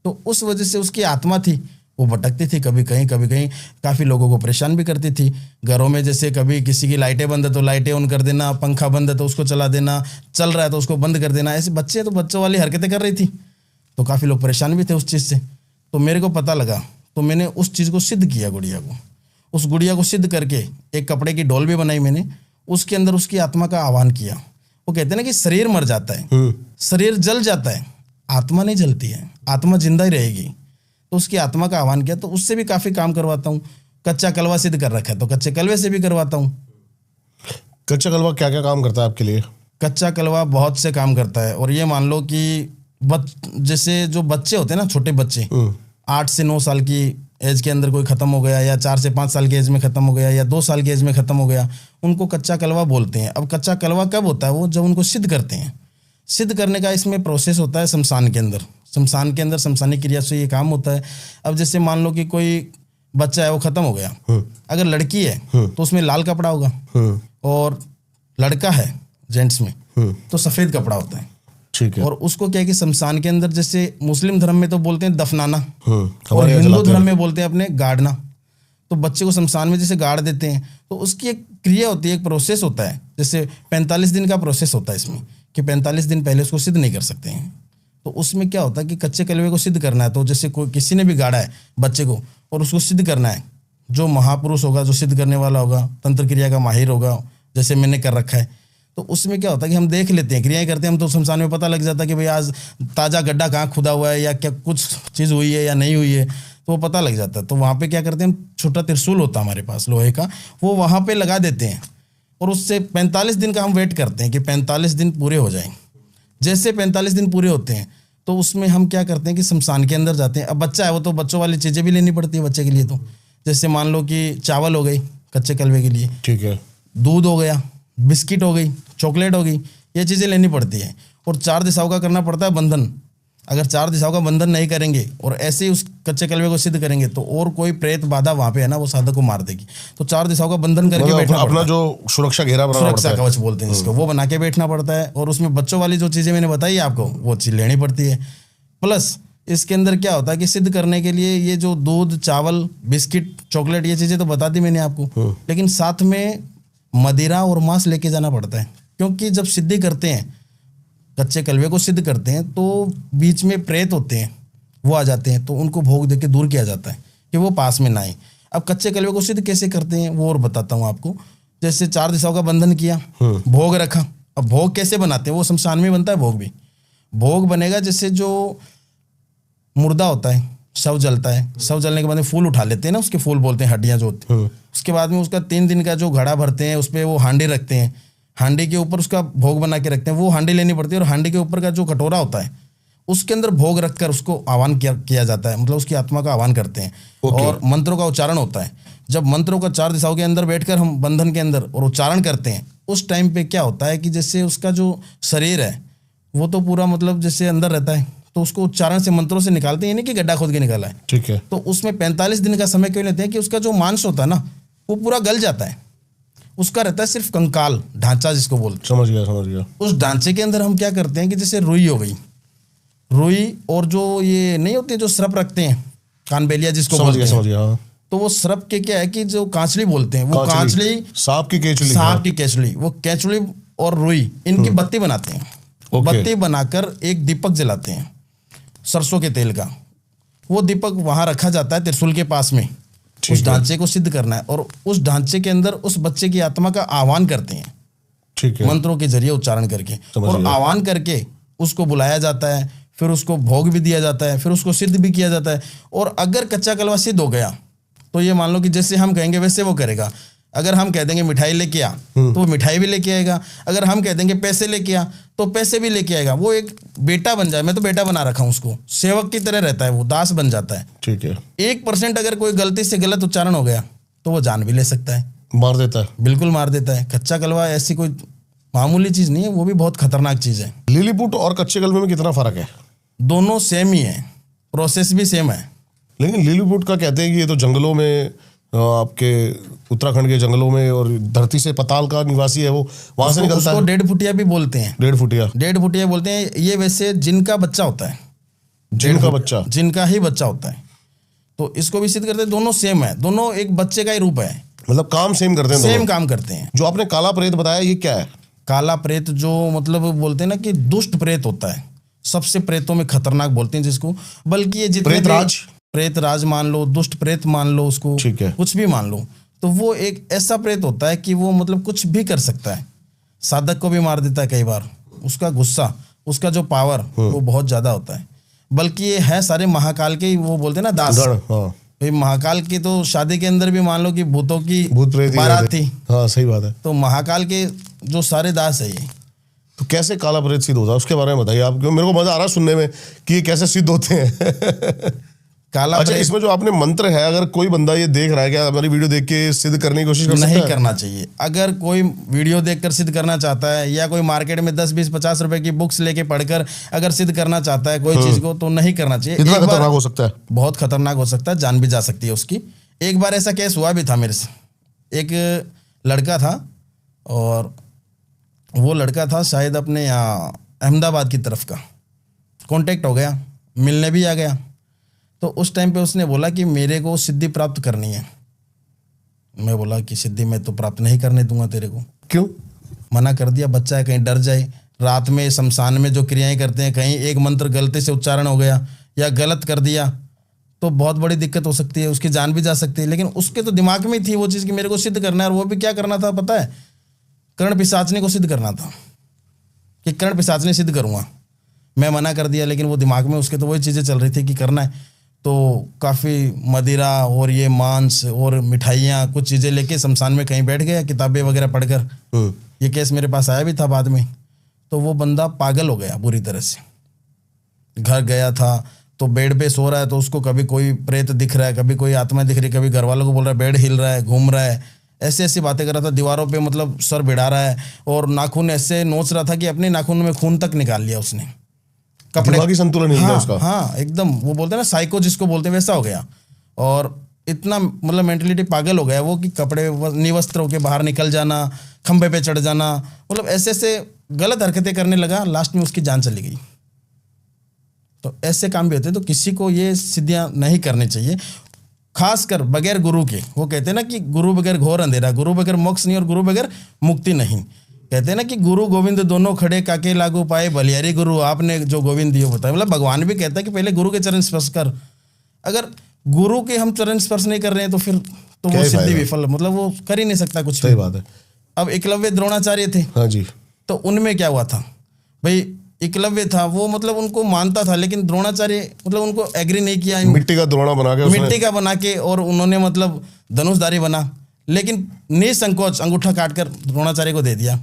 Speaker 1: तो उस वजह से उसकी आत्मा थी, वो भटकती थी, कभी कहीं कभी कहीं, काफ़ी लोगों को परेशान भी करती थी। घरों में जैसे कभी किसी की लाइटें बंद है तो लाइटें ऑन कर देना, पंखा बंद है तो उसको चला देना, चल रहा है तो उसको बंद कर देना। ऐसे बच्चे तो बच्चों वाली हरकतें कर रही थी, तो काफ़ी लोग परेशान भी थे उस चीज़ से। तो मेरे को पता लगा, तो मैंने उस चीज़ को सिद्ध किया गुड़िया को। उस गुड़िया को सिद्ध करके एक कपड़े की डोल भी बनाई मैंने, उसके अंदर उसकी आत्मा का आह्वान किया। वो कहते हैं ना कि शरीर मर जाता है, शरीर जल जाता है, आत्मा नहीं जलती है, आत्मा जिंदा ही रहेगी। तो उसकी आत्मा का आह्वान किया। तो उससे भी काफ़ी काम करवाता हूँ। कच्चा कलवा सिद्ध कर रखा है तो कच्चे कलवे से भी करवाता हूँ।
Speaker 2: कच्चा कलवा क्या क्या काम करता है आपके लिए?
Speaker 1: कच्चा कलवा बहुत से काम करता है। और ये मान लो कि जैसे जो बच्चे होते हैं ना, छोटे बच्चे, 8 से 9 साल की एज के अंदर कोई ख़त्म हो गया, या 4 से 5 साल की एज में ख़त्म हो गया, या 2 साल की एज में ख़त्म हो गया, उनको कच्चा कलवा बोलते हैं। अब कच्चा कलवा कब होता है? वो जब उनको सिद्ध करते हैं। सिद्ध करने का इसमें प्रोसेस होता है शमशान के अंदर। शमशान के अंदर शमशानी क्रिया से ये काम होता है। अब जैसे मान लो कि कोई बच्चा है वो ख़त्म हो गया, अगर लड़की है तो उसमें लाल कपड़ा होगा, और लड़का है जेंट्स में तो सफ़ेद कपड़ा होता है।
Speaker 2: ठीक है।
Speaker 1: और उसको क्या है कि शमशान के अंदर, जैसे मुस्लिम धर्म में तो बोलते हैं दफनाना, और
Speaker 2: हमारे यहाँ
Speaker 1: हिंदू
Speaker 2: जलाते
Speaker 1: धर्म
Speaker 2: हैं।
Speaker 1: में बोलते हैं अपने गाड़ना। तो बच्चे को शमशान में जैसे गाड़ देते हैं, तो उसकी एक क्रिया होती है, एक प्रोसेस होता है। जैसे 45 दिन का प्रोसेस होता है इसमें, कि 45 दिन पहले उसको सिद्ध नहीं कर सकते हैं। तो उसमें क्या होता है कि कच्चे कलवे को सिद्ध करना है। तो जैसे कोई किसी ने भी गाड़ा है बच्चे को और उसको सिद्ध करना है, जो महापुरुष होगा, जो सिद्ध करने वाला होगा, तंत्र क्रिया का माहिर होगा, जैसे मैंने कर रखा है, तो उसमें क्या होता है कि हम देख लेते हैं, क्रियाएं करते हैं हम, तो शमशान में पता लग जाता है कि भाई आज ताज़ा गड्ढा कहाँ खुदा हुआ है, या क्या कुछ चीज़ हुई है या नहीं हुई है, तो वो पता लग जाता है। तो वहाँ पे क्या करते हैं हम, छोटा त्रिशूल होता है हमारे पास लोहे का, वो वहाँ पे लगा देते हैं, और उससे 45 दिन का हम वेट करते हैं कि 45 दिन पूरे हो जाएं। जैसे 45 दिन पूरे होते हैं तो उसमें हम क्या करते हैं कि शमशान के अंदर जाते हैं। अब बच्चा है वो तो बच्चों वाली चीज़ें भी लेनी पड़ती है बच्चे के लिए। तो जैसे मान लो कि चावल हो गई कच्चे कलवे के लिए,
Speaker 2: ठीक है,
Speaker 1: दूध हो गया, बिस्किट हो गई, चॉकलेट हो गई, ये चीज़ें लेनी पड़ती है। और 4 दिशाओं का करना पड़ता है बंधन। अगर 4 दिशाओं का बंधन नहीं करेंगे और ऐसे ही उस कच्चे कलवे को सिद्ध करेंगे तो और कोई प्रेत बाधा वहाँ पे है ना, वो साधक को मार देगी। तो 4 दिशाओं का बंधन करके
Speaker 2: मतलब
Speaker 1: बैठना
Speaker 2: अपना
Speaker 1: पड़ता है।
Speaker 2: जो सुरक्षा घेरा बनाना
Speaker 1: सुरक्षा
Speaker 2: पड़ता है।
Speaker 1: कवच बोलते हैं इसको, वो बना के बैठना पड़ता है। और उसमें बच्चों वाली जो चीज़ें मैंने बताई आपको, वो चीज़ लेनी पड़ती है। प्लस इसके अंदर क्या होता है कि सिद्ध करने के लिए ये जो दूध, चावल, बिस्किट, चॉकलेट, ये चीज़ें तो बता दी मैंने आपको, लेकिन साथ में मदिरा और मांस लेके जाना पड़ता है। क्योंकि जब सिद्धि करते हैं, कच्चे कलवे को सिद्ध करते हैं, तो बीच में प्रेत होते हैं, वो आ जाते हैं, तो उनको भोग दे के दूर किया जाता है कि वो पास में ना आए। अब कच्चे कलवे को सिद्ध कैसे करते हैं वो और बताता हूँ आपको। जैसे 4 दिशाओं का बंधन किया, भोग रखा। अब भोग कैसे बनाते हैं, वो शमशान में बनता है भोग भी। भोग बनेगा जैसे जो मुर्दा होता है, शव जलता है, शव जलने के बाद में फूल उठा लेते हैं ना, उसके फूल बोलते हैं, हड्डियाँ जो होती हैं। उसके बाद में उसका 3 दिन का जो घड़ा भरते हैं, उस पर वो हांडी रखते हैं, हांडी के ऊपर उसका भोग बना के रखते हैं। वो हांडी लेनी पड़ती है, और हांडी के ऊपर का जो कटोरा होता है उसके अंदर भोग रखकर उसको आह्वान किया जाता है, मतलब उसकी आत्मा का आह्वान करते हैं। और मंत्रों का उच्चारण होता है। जब मंत्रों का 4 दिशाओं के अंदर बैठकर हम बंधन के अंदर और उच्चारण करते हैं, उस टाइम पे क्या होता है कि जैसे उसका जो शरीर है वो तो पूरा मतलब जैसे अंदर रहता है, तो उसको उच्चारण से मंत्रों से निकालते हैं, नहीं कि गड्ढा खोद के निकाला है।
Speaker 2: ठीक है।
Speaker 1: तो उसमें 45 दिन का समय क्यों लेते हैं कि उसका जो मांस होता है ना, वो पूरा गल जाता है। उसका रहता है सिर्फ कंकाल, ढांचा जिसको बोलते हैं।
Speaker 2: समझ गया।
Speaker 1: उस ढांचे के अंदर हम क्या करते हैं कि जैसे रुई हो गई, रुई और जो ये नहीं होते जो सरप रखते हैं, कानबेलिया जिसको बोलते हैं,
Speaker 2: समझ गया। हाँ।
Speaker 1: तो वो सरप के क्या है कि जो कांचली बोलते हैं, वो कांचली,
Speaker 2: सांप की केचली,
Speaker 1: सांप की केचली, वो केचली और रुई इनकी बत्ती बनाते हैं। बत्ती बनाकर एक दीपक जलाते हैं सरसों के तेल का। वो दीपक वहां रखा जाता है त्रिशूल के पास में। उस ढांचे को सिद्ध करना है, और उस ढांचे के अंदर उस बच्चे की आत्मा का आह्वान करते हैं।
Speaker 2: ठीक है।
Speaker 1: मंत्रों के जरिए उच्चारण करके, और आह्वान करके उसको बुलाया जाता है, फिर उसको भोग भी दिया जाता है, फिर उसको सिद्ध भी किया जाता है। और अगर कच्चा कलवा सिद्ध हो गया तो ये मान लो कि जैसे हम कहेंगे वैसे वो करेगा। अगर हम कह देंगे मिठाई लेके आ तो वो मिठाई भी लेके आएगा, अगर हम कह देंगे पैसे लेके आ तो पैसे भी लेके आएगा। वो एक बेटा बन जाए, मैं तो बेटा बना रखा हूँ उसको, सेवक की तरह रहता है, वो दास बन जाता है।
Speaker 2: ठीक है।
Speaker 1: 1% अगर कोई गलती से गलत उच्चारण हो गया तो वो जान भी ले सकता है,
Speaker 2: मार देता है।
Speaker 1: बिल्कुल मार देता है। कच्चा कलवा ऐसी कोई मामूली चीज़ नहीं है, वो भी बहुत खतरनाक चीज़ है।
Speaker 2: लिलीपुट और कच्चे कलवे में कितना फर्क है?
Speaker 1: दोनों सेम ही है, प्रोसेस भी सेम है।
Speaker 2: लेकिन लिलीपुट का कहते हैं कि ये तो जंगलों में, आपके उत्तराखंड के जंगलों में और धरती से पताल का निवासी है, वो वहां से निकलता है।
Speaker 1: उसको 1.5 फुटिया भी बोलते हैं।
Speaker 2: 1.5 फुटिया।
Speaker 1: 1.5 फुटिया बोलते हैं। ये वैसे जिनका बच्चा होता है,
Speaker 2: जिनका बच्चा,
Speaker 1: जिनका ही बच्चा होता है, तो इसको भी सिद्ध करते हैं। दोनों सेम है, दोनों एक बच्चे का ही रूप है,
Speaker 2: मतलब काम सेम करते हैं,
Speaker 1: सेम काम करते हैं।
Speaker 2: जो आपने काला प्रेत बताया, ये क्या है?
Speaker 1: काला प्रेत जो मतलब बोलते हैं ना कि दुष्ट प्रेत होता है, सबसे प्रेतों में खतरनाक बोलते हैं जिसको। बल्कि ये जितने प्रेत राज मान लो, दुष्ट प्रेत मान लो उसको,
Speaker 2: ठीक है,
Speaker 1: कुछ भी मान लो, तो वो एक ऐसा प्रेत होता है कि वो मतलब कुछ भी कर सकता है, साधक को भी मार देता है कई बार। उसका गुस्सा, उसका जो पावर वो बहुत ज्यादा होता है। बल्कि ये है सारे महाकाल के, वो बोलते हैं ना दास। भाई महाकाल की तो शादी के अंदर भी मान लो कि भूतों की बारात थी।
Speaker 2: हाँ सही बात है।
Speaker 1: तो महाकाल के जो सारे दास है ये।
Speaker 2: तो कैसे काला प्रेत सिद्ध होता है, उसके बारे में बताइए आप, क्यों मेरे को मजा आ रहा है सुनने में कि ये कैसे सिद्ध होते हैं। काला अच्छा, इसमें जो आपने मंत्र है, अगर कोई बंदा ये देख रहा है, क्या हमारी वीडियो देख के सिद्ध करने की कोशिश कर सकता है?
Speaker 1: नहीं करना चाहिए। अगर कोई वीडियो देखकर सिद्ध करना चाहता है या कोई मार्केट में 10, 20, 50 रुपए की बुक्स लेके पढ़कर अगर सिद्ध करना चाहता है कोई चीज को, तो नहीं करना चाहिए।
Speaker 2: कितना खतरनाक हो सकता है?
Speaker 1: बहुत खतरनाक हो सकता है, जान भी जा सकती है उसकी। एक बार ऐसा केस हुआ भी था मेरे से। एक लड़का था और वो लड़का था शायद अपने यहाँ अहमदाबाद की तरफ का, कांटेक्ट हो गया, मिलने भी आ गया। तो उस टाइम पे उसने बोला कि मेरे को सिद्धि प्राप्त करनी है। मैं बोला कि सिद्धि मैं तो प्राप्त नहीं करने दूंगा तेरे को।
Speaker 2: क्यों?
Speaker 1: मना कर दिया। बच्चा है, कहीं डर जाए, रात में शमशान में जो क्रियाएं करते हैं, कहीं एक मंत्र गलती से उच्चारण हो गया या गलत कर दिया तो बहुत बड़ी दिक्कत हो सकती है, उसकी जान भी जा सकती है। लेकिन उसके तो दिमाग में थी वो चीज़ कि मेरे को सिद्ध करना है। और वो भी क्या करना था पता है? कर्ण पिशाचनी को सिद्ध करना था, कि कर्ण पिशाचनी सिद्ध करूँगा। मैं मना कर दिया, लेकिन वो दिमाग में उसके तो वही चीज़ें चल रही थी कि करना है। तो काफ़ी मदिरा और ये मांस और मिठाइयाँ कुछ चीज़ें लेके शमशान में कहीं बैठ गया, किताबें वगैरह पढ़कर। ये केस मेरे पास आया भी था बाद में। तो वो बंदा पागल हो गया बुरी तरह से। घर गया था तो बेड पे सो रहा है, तो उसको कभी कोई प्रेत दिख रहा है, कभी कोई आत्मा दिख रही है, कभी घर वालों को बोल रहा है बेड हिल रहा है, घूम रहा है, ऐसी ऐसी बातें कर रहा था। दीवारों पे मतलब सर भिड़ा रहा है और नाखून ऐसे नोच रहा था कि अपने नाखून में खून तक निकाल लिया उसने।
Speaker 2: कपड़े की संतुलन नहीं है उसका।
Speaker 1: हाँ एकदम, वो बोलते हैं ना साइको जिसको बोलते हैं, वैसा हो गया। और इतना मतलब मेंटलिटी पागल हो गया वो कि कपड़े निवस्त्र होके बाहर निकल जाना, खंबे पे चढ़ जाना, मतलब ऐसे ऐसे गलत हरकतें करने लगा। लास्ट में उसकी जान चली गई। तो ऐसे काम भी होते हैं। तो किसी को ये सिद्धियां नहीं करनी चाहिए, खासकर बगैर गुरु के। वो कहते हैं ना कि गुरु बगैर घोर अंधेरा, गुरु बगैर मोक्ष नहीं और गुरु बगैर मुक्ति नहीं। कहते हैं ना कि गुरु गोविंद दोनों खड़े, काके लागू पाए, बलियारी गुरु आपने जो गोविंद दियो बताया। मतलब भगवान भी कहता है कि पहले गुरु के चरण स्पर्श कर। अगर गुरु के हम चरण स्पर्श नहीं कर रहे हैं तो फिर तो वो सिद्धि विफल, मतलब वो कर ही नहीं सकता कुछ।
Speaker 2: सही बात है।
Speaker 1: अब एकलव्य द्रोणाचार्य थे,
Speaker 2: हाँ जी,
Speaker 1: तो उनमें क्या हुआ था भाई? एकलव्य था वो मतलब उनको मानता था, लेकिन द्रोणाचार्य मतलब उनको एग्री नहीं किया।
Speaker 2: मिट्टी का द्रोणा बना के,
Speaker 1: मिट्टी का बना के, और उन्होंने मतलब धनुषधारी बना, लेकिन निसंकोच अंगूठा काटकर द्रोणाचार्य को दे दिया।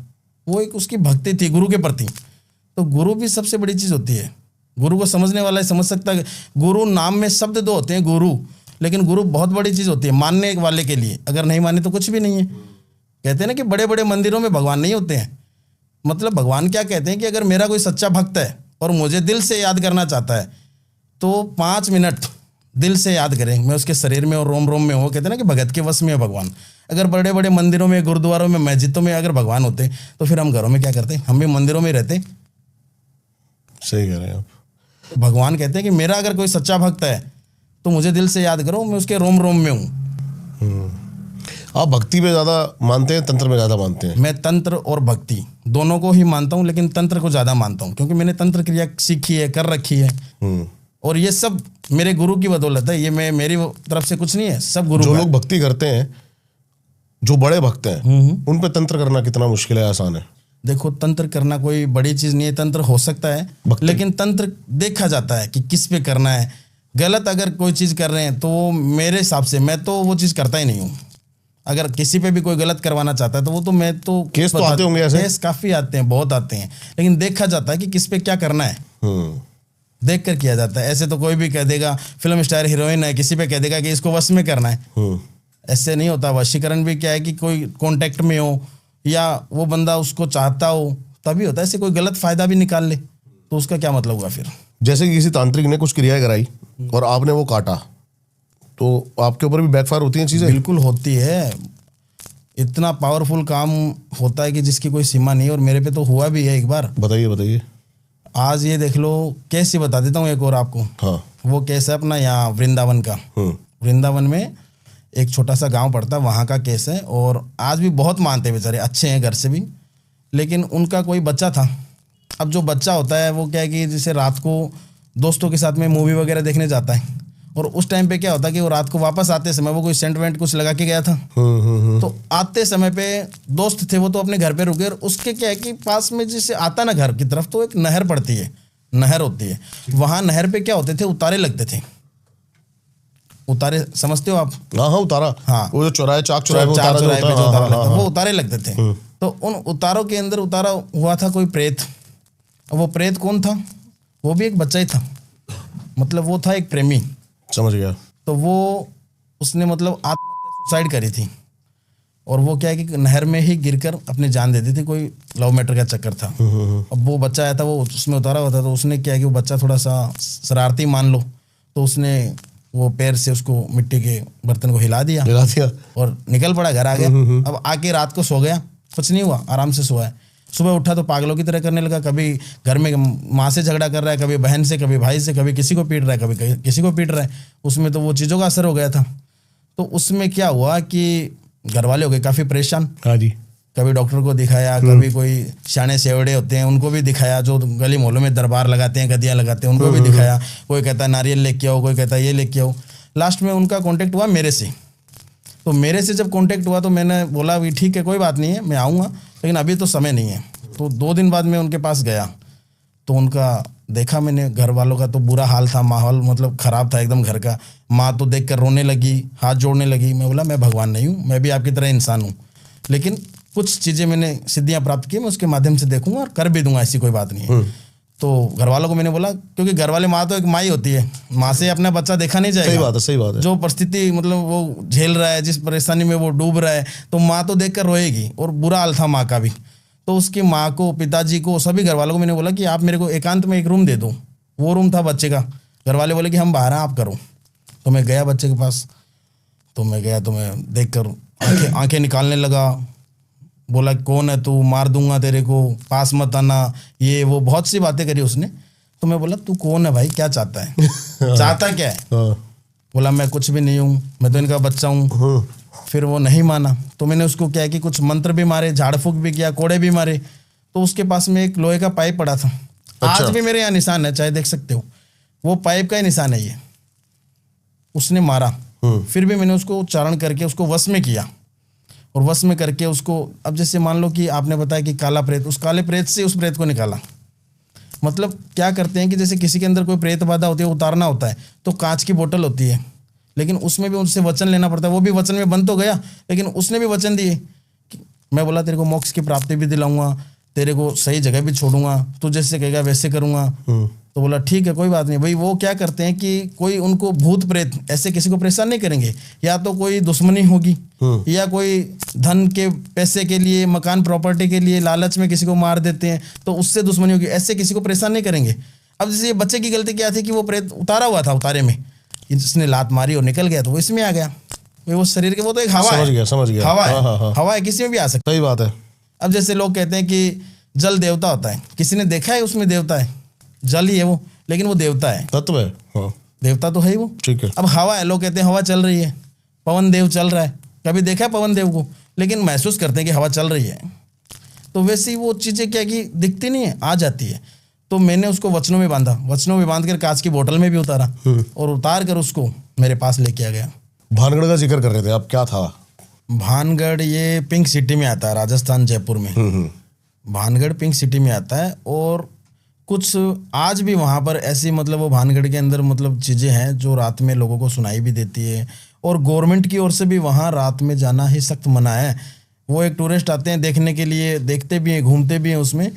Speaker 1: वो एक उसकी भक्ति थी गुरु के प्रति। तो गुरु भी सबसे बड़ी चीज होती है। गुरु को समझने वाला समझ सकता है। गुरु नाम में शब्द दो होते हैं गुरु, लेकिन गुरु बहुत बड़ी चीज होती है मानने वाले के लिए। अगर नहीं माने तो कुछ भी नहीं है। कहते हैं ना कि बड़े बड़े मंदिरों में भगवान नहीं होते हैं। मतलब भगवान क्या कहते हैं कि अगर मेरा कोई सच्चा भक्त है और मुझे दिल से याद करना चाहता है तो 5 मिनट दिल से याद करें, मैं उसके शरीर में और रोम रोम में हो। कहते हैं ना कि भगत के वश में है भगवान। अगर बड़े बड़े मंदिरों में, गुरुद्वारों में, मस्जिदों में अगर भगवान होते तो फिर हम घरों में क्या करते? हम भी मंदिरों में रहते।
Speaker 2: सही कह रहे हैं आप।
Speaker 1: भगवान कहते हैं कि मेरा अगर कोई सच्चा भक्त है तो मुझे दिल से याद करो, मैं उसके रोम रोम में हूँ।
Speaker 2: आप भक्ति में ज्यादा मानते हैं, तंत्र में ज्यादा मानते हैं?
Speaker 1: मैं तंत्र और भक्ति दोनों को ही मानता हूँ, लेकिन तंत्र को ज्यादा मानता हूँ क्योंकि मैंने तंत्र क्रिया सीखी है, कर रखी है। और ये सब मेरे गुरु की बदौलत है। ये मैं मेरी तरफ से कुछ नहीं है, सब गुरु।
Speaker 2: जो लोग भक्ति करते हैं, जो बड़े भक्त हैं, उन पे तंत्र करना कितना मुश्किल है, आसान है?
Speaker 1: देखो, तंत्र करना कोई बड़ी चीज नहीं है। तंत्र हो सकता है, लेकिन तंत्र देखा जाता है कि किस पे करना है। गलत अगर कोई चीज कर रहे हैं तो मेरे हिसाब से मैं तो वो चीज करता ही नहीं हूँ। अगर किसी पे भी कोई गलत करवाना चाहता है तो वो तो मैं तो
Speaker 2: केस तो आते होंगे ऐसे?
Speaker 1: केस काफी आते हैं, बहुत आते हैं, लेकिन देखा जाता है कि किस पे क्या करना है, देख कर किया जाता है। ऐसे तो कोई भी कह देगा फिल्म स्टार हीरोइन है, किसी पे कह देगा कि इसको वश में करना है, ऐसे नहीं होता। वशीकरण भी क्या है कि कोई कांटेक्ट में हो या वो बंदा उसको चाहता हो तभी होता है। ऐसे कोई गलत फायदा भी निकाल ले तो उसका क्या मतलब हुआ फिर।
Speaker 2: जैसे कि किसी तांत्रिक ने कुछ क्रियाएं कराई और आपने वो काटा, तो आपके ऊपर भी बैकफायर होती हैं चीजें?
Speaker 1: बिल्कुल होती है, इतना पावरफुल काम होता है कि जिसकी कोई सीमा नहीं है, और मेरे पे तो हुआ भी है एक बार।
Speaker 2: बताइए बताइए।
Speaker 1: आज ये देख लो, केस ही बता देता हूँ एक और आपको।
Speaker 2: हाँ।
Speaker 1: वो केस है अपना यहाँ वृंदावन का। वृंदावन में एक छोटा सा गांव पड़ता है, वहाँ का केस है। और आज भी बहुत मानते हैं बेचारे, अच्छे हैं घर से भी, लेकिन उनका कोई बच्चा था। अब जो बच्चा होता है वो क्या है कि जैसे रात को दोस्तों के साथ में मूवी वगैरह देखने जाता है, और उस टाइम पे क्या होता है कि वो रात को वापस आते समय वो कोई सेंट वेंट कुछ लगा के गया था। तो आते समय पे दोस्त थे वो तो अपने घर पे रुके, और उसके क्या है कि पास में जैसे आता ना घर की तरफ तो एक नहर पड़ती है, नहर होती है वहाँ। नहर पे क्या होते थे, उतारे लगते थे। उतारे समझते हो आप?
Speaker 2: हाँ हाँ, उतारा।
Speaker 1: हाँ,
Speaker 2: वो जो चौराहे, चाक चौराहे पे
Speaker 1: चाक चौराहे पे जो उतारा लगता है,
Speaker 2: हाँ।
Speaker 1: वो उतारे लगते थे। तो उन उतारों के अंदर उतारा हुआ था कोई प्रेत। वो प्रेत कौन था? वो भी एक बच्चा ही था, मतलब वो था एक प्रेमी।
Speaker 2: समझ गया।
Speaker 1: तो वो उसने मतलब आत्महत्या, सुसाइड करी थी। और वो क्या है कि नहर में ही गिरकर अपनी जान दे दी थी, कोई लव मैटर का चक्कर था। अब वो बच्चा आया था, वो उसमें उतारा हुआ था, तो उसने क्या है कि वो बच्चा थोड़ा सा शरारती मान लो, तो उसने वो पैर से उसको मिट्टी के बर्तन को हिला दिया और निकल पड़ा, घर आ गया। अब आके रात को सो गया, कुछ नहीं हुआ, आराम से सोया है। सुबह उठा तो पागलों की तरह करने लगा, कभी घर में माँ से झगड़ा कर रहा है, कभी बहन से, कभी भाई से, कभी किसी को पीट रहा है, कभी किसी को पीट रहा है। उसमें तो वो चीज़ों का असर हो गया था। तो उसमें क्या हुआ कि घर वाले हो गए काफ़ी परेशान।
Speaker 2: हाँ जी।
Speaker 1: कभी डॉक्टर को दिखाया, कभी कोई शाने सेवड़े होते हैं उनको भी दिखाया, जो गली मोहल्लों में दरबार लगाते हैं, गदियाँ लगाते हैं, उनको भी दिखाया। कोई कहता है नारियल लेके आओ, कोई कहता है ये लेके आओ। लास्ट में उनका कॉन्टेक्ट हुआ मेरे से। तो मेरे से जब कॉन्टेक्ट हुआ तो मैंने बोला भी ठीक है, कोई बात नहीं है, मैं आऊँगा, लेकिन अभी तो समय नहीं है। तो 2 दिन बाद मैं उनके पास गया, तो उनका देखा मैंने, घर वालों का तो बुरा हाल था, माहौल मतलब ख़राब था एकदम घर का। माँ तो देख कर रोने लगी, हाथ जोड़ने लगी। मैं बोला मैं भगवान नहीं हूँ, मैं भी आपकी तरह इंसान हूँ, लेकिन कुछ चीज़ें मैंने सिद्धियाँ प्राप्त की, मैं उसके माध्यम से देखूंगा और कर भी दूंगा, ऐसी कोई बात नहीं है। तो घर वालों को मैंने बोला, क्योंकि घर वाले, माँ तो एक माँ ही होती है, माँ से अपना बच्चा देखा नहीं जाएगा।
Speaker 2: सही बात है, सही बात है।
Speaker 1: जो परिस्थिति मतलब वो झेल रहा है, जिस परेशानी में वो डूब रहा है, तो माँ तो देख कर रोएगी। और बुरा हाल था माँ का भी। तो उसकी माँ को, पिताजी को, सभी घर वालों को मैंने बोला कि आप मेरे को एकांत में एक रूम दे दो। वो रूम था बच्चे का। घर वाले बोले कि हम बाहर हैं, आप करो। तो मैं गया बच्चे के पास, तो मैं गया, तो मैं देख कर आंखें निकालने लगा। बोला कौन है तू, मार दूंगा तेरे को, पास मत आना, ये वो बहुत सी बातें करी उसने। तो मैं बोला तू कौन है भाई, क्या चाहता है? चाहता क्या है? बोला मैं कुछ भी नहीं हूँ, मैं तो इनका बच्चा हूँ। फिर वो नहीं माना, तो मैंने उसको क्या है कि कुछ मंत्र भी मारे, झाड़ फूक भी किया, कोड़े भी मारे। तो उसके पास में एक लोहे का पाइप पड़ा था।
Speaker 2: अच्छा।
Speaker 1: आज भी मेरे यहाँ निशान है, चाहे देख सकते हो, वो पाइप का ही निशान है ये। उसने मारा, फिर भी मैंने उसको उच्चारण करके उसको वश में किया। और वश में करके उसको, अब जैसे मान लो कि आपने बताया कि काला प्रेत, उस काले प्रेत से उस प्रेत को निकाला। मतलब क्या करते हैं कि जैसे किसी के अंदर कोई प्रेत बाधा होती है, उतारना होता है, तो कांच की बोतल होती है, लेकिन उसमें भी उनसे वचन लेना पड़ता है। वो भी वचन में बंद तो गया, लेकिन उसने भी वचन दिए कि मैं बोला तेरे को मोक्ष की प्राप्ति भी दिलाऊंगा, तेरे को सही जगह भी छोड़ूंगा, तू जैसे कहेगा वैसे करूंगा। तो बोला ठीक है, कोई बात नहीं। भाई वो क्या करते हैं कि कोई उनको भूत प्रेत ऐसे किसी को परेशान नहीं करेंगे, या तो कोई दुश्मनी होगी, या कोई धन के पैसे के लिए, मकान प्रॉपर्टी के लिए लालच में किसी को मार देते हैं, तो उससे दुश्मनी होगी, ऐसे किसी को परेशान नहीं करेंगे। अब जैसे बच्चे की गलती क्या थी कि वो प्रेत उतारा हुआ था, उतारे में इसने लात मारी और निकल गया, तो वो इसमें आ गया। वो शरीर के, वो तो एक हवा है,
Speaker 2: समझ गया।
Speaker 1: हवा है, हवा है, किसी में भी आ सकता है।
Speaker 2: सही बात है।
Speaker 1: अब जैसे लोग कहते हैं कि जल देवता होता है, किसी ने देखा है उसमें देवता है? जल ही है वो, लेकिन वो देवता है,
Speaker 2: तत्व है। हाँ,
Speaker 1: देवता तो है ही वो।
Speaker 2: ठीक है।
Speaker 1: अब हवा है, लोग कहते हैं हवा चल रही है, पवन देव चल रहा है। कभी देखा है पवन देव को? लेकिन महसूस करते हैं कि हवा चल रही है। तो वैसे ही वो चीज़ें क्या कि दिखती नहीं है, आ जाती है। तो मैंने उसको वचनों में बांधा, वचनों में बांध कर कांच की बोतल में भी उतारा, और उतार कर उसको मेरे पास लेके आ गया।
Speaker 2: भानगढ़ का जिक्र कर रहे थे आप, क्या था?
Speaker 1: भानगढ़ ये पिंक सिटी में आता है, राजस्थान, जयपुर में। भानगढ़ पिंक सिटी में आता है। और कुछ आज भी वहाँ पर ऐसी मतलब वो भानगढ़ के अंदर मतलब चीज़ें हैं जो रात में लोगों को सुनाई भी देती है, और गवर्नमेंट की ओर से भी वहाँ रात में जाना ही सख्त मना है। वो एक टूरिस्ट आते हैं देखने के लिए, देखते भी हैं, घूमते भी हैं उसमें,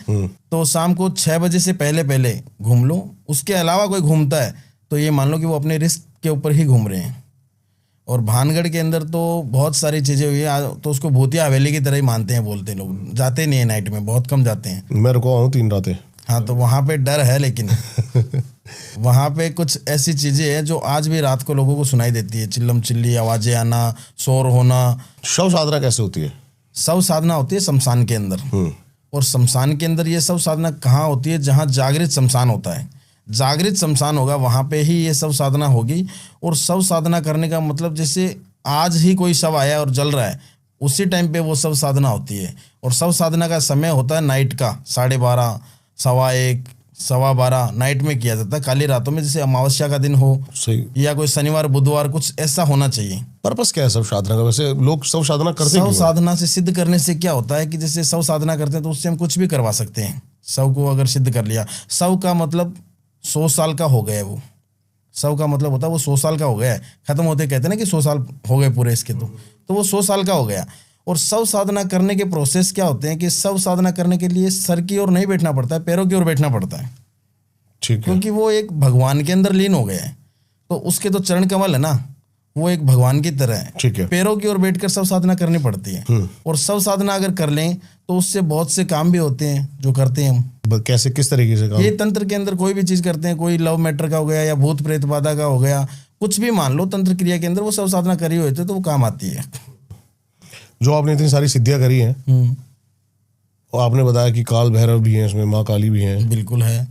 Speaker 1: तो शाम को 6 बजे से पहले पहले घूम लो। उसके अलावा कोई घूमता है तो ये मान लो कि वो अपने रिस्क के ऊपर ही घूम रहे हैं। और भानगढ़ के अंदर तो बहुत सारी चीज़ें हुई है, तो उसको भूतिया हवेली की तरह ही मानते हैं, बोलते हैं लोग। जाते नहीं है नाइट में, बहुत कम जाते हैं।
Speaker 2: मैं रुका हूँ 3 रातें।
Speaker 1: हाँ, तो वहाँ पे डर है, लेकिन वहाँ पे कुछ ऐसी चीज़ें हैं जो आज भी रात को लोगों को सुनाई देती है। चिल्लम चिल्ली आवाज़ें आना, शोर होना।
Speaker 2: शव साधना कैसे होती है?
Speaker 1: शव साधना होती है शमशान के अंदर। और शमशान के अंदर ये शव साधना कहाँ होती है? जहाँ जागृत शमशान होता है। जागृत शमशान होगा वहाँ पे ही ये शव साधना होगी। और शव साधना करने का मतलब जैसे आज ही कोई शव आया और जल रहा है, उसी टाइम पे वो शव साधना होती है। और शव साधना का समय होता है नाइट का 12:30, 1:15, 12:15 नाइट में किया जाता है, काली रातों में, जैसे अमावस्या का दिन हो
Speaker 2: सही,
Speaker 1: या कोई शनिवार बुधवार, कुछ ऐसा होना चाहिए।
Speaker 2: पर्पस क्या है शव साधना का? वैसे लोग शव साधना करते
Speaker 1: शव साधना से सिद्ध करने से क्या होता है कि जैसे शव साधना करते हैं तो उससे हम कुछ भी करवा सकते हैं। शव को अगर सिद्ध कर लिया, शव का मतलब 100 साल का हो गया है। वो शव का मतलब होता है वो 100 साल का हो गया है। खत्म होते कहते हैं ना कि 100 साल हो गए पूरे इसके, तो वो 100 साल का हो गया। और शव साधना करने के प्रोसेस क्या होते हैं कि शव साधना करने के लिए सर की ओर नहीं बैठना पड़ता है, पैरों की ओर बैठना पड़ता है।
Speaker 2: ठीक है।
Speaker 1: क्योंकि वो एक भगवान के अंदर लीन हो गया है, तो उसके तो चरण कमल है ना, वो एक भगवान की तरह है।
Speaker 2: ठीक है।
Speaker 1: पैरों की ओर बैठकर शव साधना करनी पड़ती है। और शव साधना अगर कर लें तो उससे बहुत से काम भी होते हैं जो करते हैं हम।
Speaker 2: कैसे, किस तरीके से काम?
Speaker 1: ये तंत्र के अंदर कोई भी चीज करते हैं, कोई लव मैटर का हो गया या भूत प्रेत बाधा का हो गया, कुछ भी मान लो तंत्र क्रिया के अंदर वो शव साधना करी हुई तो वो काम आती है।
Speaker 2: जो आपने इतनी सारी सिद्धियां करी हैं, और आपने बताया कि काल भैरव भी हैं इसमें, माँ काली भी हैं।
Speaker 1: बिल्कुल है।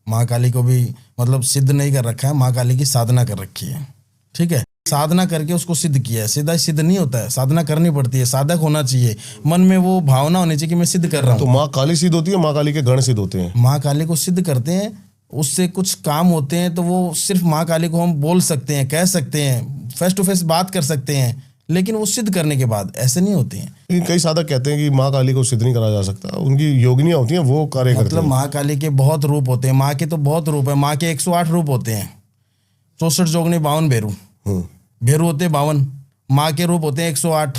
Speaker 1: माँ काली को भी मतलब सिद्ध नहीं कर रखा है, माँ काली की साधना कर रखी है। ठीक है, साधना करके उसको सिद्ध किया है। सीधा सिद्ध नहीं होता है, साधना करनी पड़ती है, साधक होना चाहिए, मन में वो भावना होनी चाहिए कि मैं सिद्ध कर रहा हूँ।
Speaker 2: तो माँ काली सिद्ध होती है, माँ काली के गण सिद्ध होते हैं?
Speaker 1: माँ काली को सिद्ध करते हैं, उससे कुछ काम होते हैं, तो वो सिर्फ माँ काली को हम बोल सकते हैं, कह सकते हैं, फेस टू फेस बात कर सकते हैं, लेकिन वो सिद्ध करने के बाद ऐसे नहीं होती हैं।
Speaker 2: लेकिन कई साधक कहते हैं कि माँ काली को सिद्ध नहीं करा जा सकता, उनकी योगिनियाँ होती हैं, वो कार्य करती हैं।
Speaker 1: मतलब माँ काली के बहुत रूप होते हैं, माँ के तो बहुत रूप है। माँ के 108 रूप होते हैं, 64 जोगनी 52 भेरू, भेरू होते हैं 52, माँ के रूप होते हैं 108।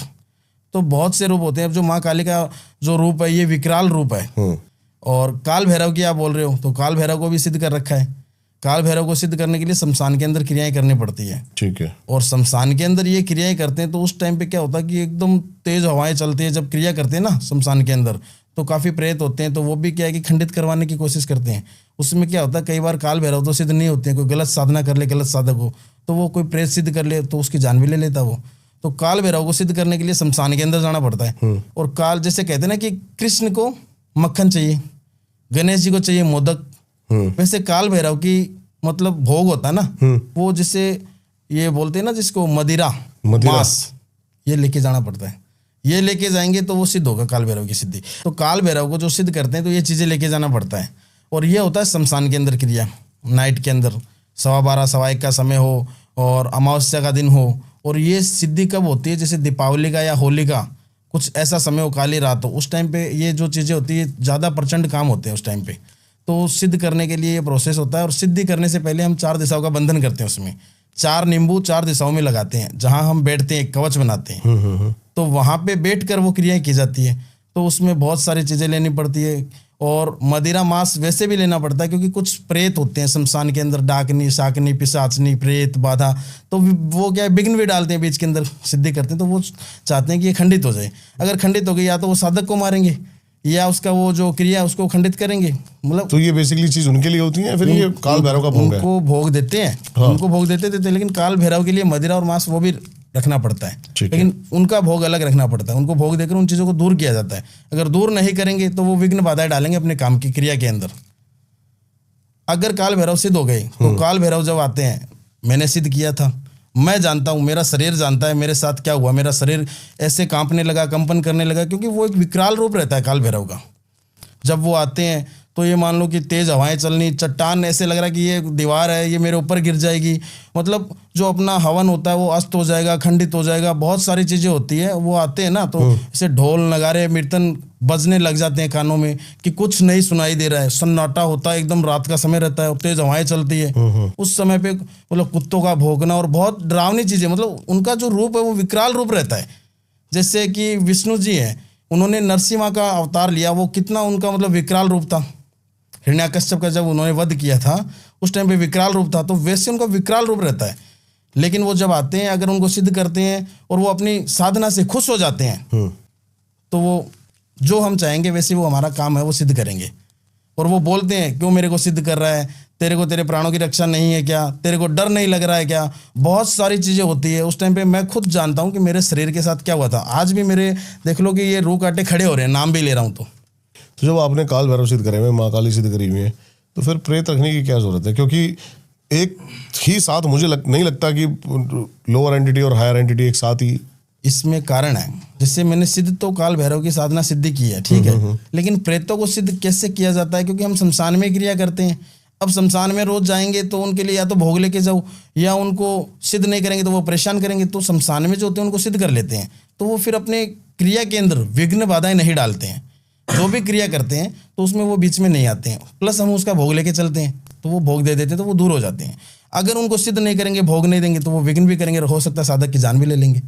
Speaker 1: तो बहुत से रूप होते हैं। अब जो माँ काली का जो रूप है ये विकराल रूप है। और काल भैरव की आप बोल रहे हो, तो काल भैरव को भी सिद्ध कर रखा है। काल भैरव को सिद्ध करने के लिए शमशान के अंदर क्रियाएं करनी पड़ती है।
Speaker 2: ठीक है।
Speaker 1: और शमशान के अंदर ये क्रियाएं करते हैं तो उस टाइम पे क्या होता है कि एकदम तेज हवाएं चलती है। जब क्रिया करते हैं ना शमशान के अंदर, तो काफ़ी प्रेत होते हैं, तो वो भी क्या है कि खंडित करवाने की कोशिश करते हैं। उसमें क्या होता है कई बार काल भैरव तो सिद्ध नहीं होते हैं, कोई गलत साधना कर ले, गलत साधक हो, तो वो कोई प्रेत सिद्ध कर ले तो उसकी जान भी ले लेता वो। तो काल भैरव को सिद्ध करने के लिए शमशान के अंदर जाना पड़ता है। और काल, जैसे कहते हैं ना कि कृष्ण को मक्खन चाहिए, गणेश जी को चाहिए मोदक, वैसे काल भैरव की मतलब भोग होता है ना, वो जिसे ये बोलते हैं ना जिसको मदिरा मांस, ये लेके जाना पड़ता है। ये लेके जाएंगे तो वो सिद्ध होगा काल भैरव की सिद्धि। तो काल भैरव को जो सिद्ध करते हैं तो ये चीज़ें लेके जाना पड़ता है। और ये होता है शमशान के अंदर क्रिया, नाइट के अंदर 12:15 1:15 का समय हो और अमावस्या का दिन हो। और ये सिद्धि कब होती है? जैसे दीपावली का या होली का कुछ ऐसा समय हो, काली रात हो, उस टाइम पे ये जो चीज़ें होती है ज़्यादा प्रचंड काम होते हैं उस टाइम पे। तो सिद्ध करने के लिए ये प्रोसेस होता है। और सिद्धि करने से पहले हम 4 दिशाओं का बंधन करते हैं। उसमें 4 नींबू 4 दिशाओं में लगाते हैं, जहाँ हम बैठते हैं, कवच बनाते हैं, तो वहाँ पे बैठकर वो क्रियाएं की जाती है। तो उसमें बहुत सारी चीज़ें लेनी पड़ती है। और मदिरा मांस वैसे भी लेना पड़ता है क्योंकि कुछ प्रेत होते हैं शमशान के अंदर, डाकनी, शाकनी, पिशाचनी, प्रेत, बाधा, तो वो क्या है विघ्न भी डालते हैं बीच के अंदर, सिद्धि करते हैं। तो वो चाहते हैं कि ये खंडित हो जाए। अगर खंडित हो गई या तो वो साधक को मारेंगे या उसका वो जो क्रिया उसको खंडित करेंगे। मतलब
Speaker 2: तो ये बेसिकली चीज उनके लिए होती है, फिर ये काल भैरव का भोग है?
Speaker 1: उनको भोग देते हैं, उनको भोग देते, लेकिन काल भैरव के लिए मदिरा और मांस वो भी रखना पड़ता है, लेकिन उनका भोग अलग रखना पड़ता है। उनको भोग देकर उन चीज़ों को दूर किया जाता है। अगर दूर नहीं करेंगे तो वो विघ्न बाधाएं डालेंगे अपने काम की क्रिया के अंदर। अगर काल भैरव सिद्ध हो गए तो काल भैरव जब आते हैं, मैंने सिद्ध किया था, मैं जानता हूँ, मेरा शरीर जानता है मेरे साथ क्या हुआ, मेरा शरीर ऐसे कांपने लगा, कंपन करने लगा, क्योंकि वो एक विकराल रूप रहता है काल भैरव का। जब वो आते हैं तो ये मान लो कि तेज़ हवाएं चलनी, चट्टान ऐसे लग रहा है कि ये दीवार है, ये मेरे ऊपर गिर जाएगी। मतलब जो अपना हवन होता है वो अस्त हो जाएगा, खंडित हो जाएगा। बहुत सारी चीज़ें होती है, वो आते हैं ना तो ऐसे ढोल नगारे कीर्तन बजने लग जाते हैं कानों में कि कुछ नहीं सुनाई दे रहा है, सन्नाटा होता है, एकदम रात का समय रहता है, तेज़ हवाएं चलती है। उस समय पे मतलब कुत्तों का भौंकना और बहुत डरावनी चीज़ें, मतलब उनका जो रूप है वो विकराल रूप रहता है। जैसे कि विष्णु जी हैं, उन्होंने नरसिंह माँ का अवतार लिया, वो कितना उनका मतलब विकराल रूप था। हिरण्याकश्यप का जब उन्होंने वध किया था उस टाइम पे विकराल रूप था, तो वैसे उनका विकराल रूप रहता है। लेकिन वो जब आते हैं, अगर उनको सिद्ध करते हैं और वो अपनी साधना से खुश हो जाते हैं, तो वो जो हम चाहेंगे वैसे वो हमारा काम है वो सिद्ध करेंगे। और वो बोलते हैं क्यों मेरे को सिद्ध कर रहा है, तेरे को तेरे प्राणों की रक्षा नहीं है क्या, तेरे को डर नहीं लग रहा है क्या। बहुत सारी चीज़ें होती है। उस टाइम पे मैं खुद जानता हूँ कि मेरे शरीर के साथ क्या हुआ था। आज भी मेरे देख लो कि ये रूह कांटे खड़े हो रहे हैं, नाम भी ले रहा हूँ।
Speaker 2: तो जब आपने काल भैरव सिद्ध करे हुए, माँ काली सिद्ध करी हुई है, तो फिर प्रेत रखने की क्या जरूरत है? क्योंकि एक ही साथ मुझे नहीं लगता कि लोअर एंटिटी और हायर एंटिटी एक साथ ही।
Speaker 1: इसमें कारण है, जैसे मैंने सिद्ध तो काल भैरव की साधना सिद्धि की है, ठीक है, लेकिन प्रेतों को सिद्ध कैसे किया जाता है? क्योंकि हम शमशान में क्रिया करते हैं। अब शमशान में रोज जाएंगे तो उनके लिए या तो भोग लेके जाओ, या उनको सिद्ध नहीं करेंगे तो वो परेशान करेंगे। तो शमशान में जो होते हैं उनको सिद्ध कर लेते हैं, तो वो फिर अपने क्रिया के अंदर विघ्न बाधाएं नहीं डालते हैं। जो भी क्रिया करते हैं तो उसमें वो बीच में नहीं आते हैं। प्लस हम उसका भोग लेके चलते हैं तो वो भोग दे देते हैं, तो वो दूर हो जाते हैं। अगर उनको सिद्ध नहीं करेंगे, भोग नहीं देंगे, तो वो विघ्न भी करेंगे, हो सकता है साधक की जान भी ले लेंगे।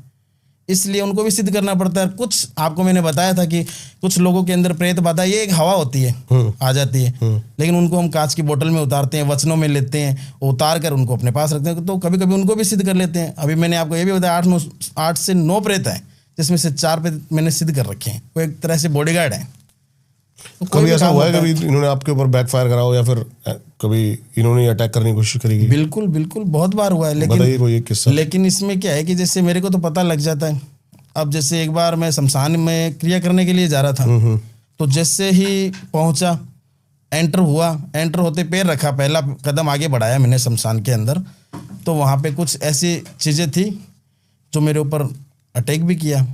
Speaker 1: इसलिए उनको भी सिद्ध करना पड़ता है। कुछ आपको मैंने बताया था कि कुछ लोगों के अंदर प्रेत बाधा, ये एक हवा होती है, आ जाती है, लेकिन उनको हम कांच की बोतल में उतारते हैं, वचनों में लेते हैं, उतार कर उनको अपने पास रखते हैं, तो कभी कभी उनको भी सिद्ध कर लेते हैं। अभी मैंने आपको ये भी बताया 8 से 9 प्रेत हैं, जिसमें से 4 प्रेत मैंने सिद्ध कर रखे हैं। वो एक तरह से बॉडीगार्ड है।
Speaker 2: तो कभी ऐसा हुआ है कभी इन्होंने आपके ऊपर बैकफायर करा हो, या फिर कभी इन्होंने अटैक करने की कोशिश करी?
Speaker 1: बिल्कुल बिल्कुल, बहुत बार हुआ है।
Speaker 2: बताइए कोई एक किस्सा।
Speaker 1: लेकिन इसमें क्या है कि जैसे मेरे को तो पता लग जाता है। अब जैसे एक बार मैं शमशान में क्रिया करने के लिए जा रहा था, तो जैसे ही पहुंचा, एंटर हुआ, एंटर होते पैर रखा, पहला कदम आगे बढ़ाया मैंने शमशान के अंदर, तो वहाँ पे कुछ ऐसी चीज़ें थी जो मेरे ऊपर अटैक भी किया।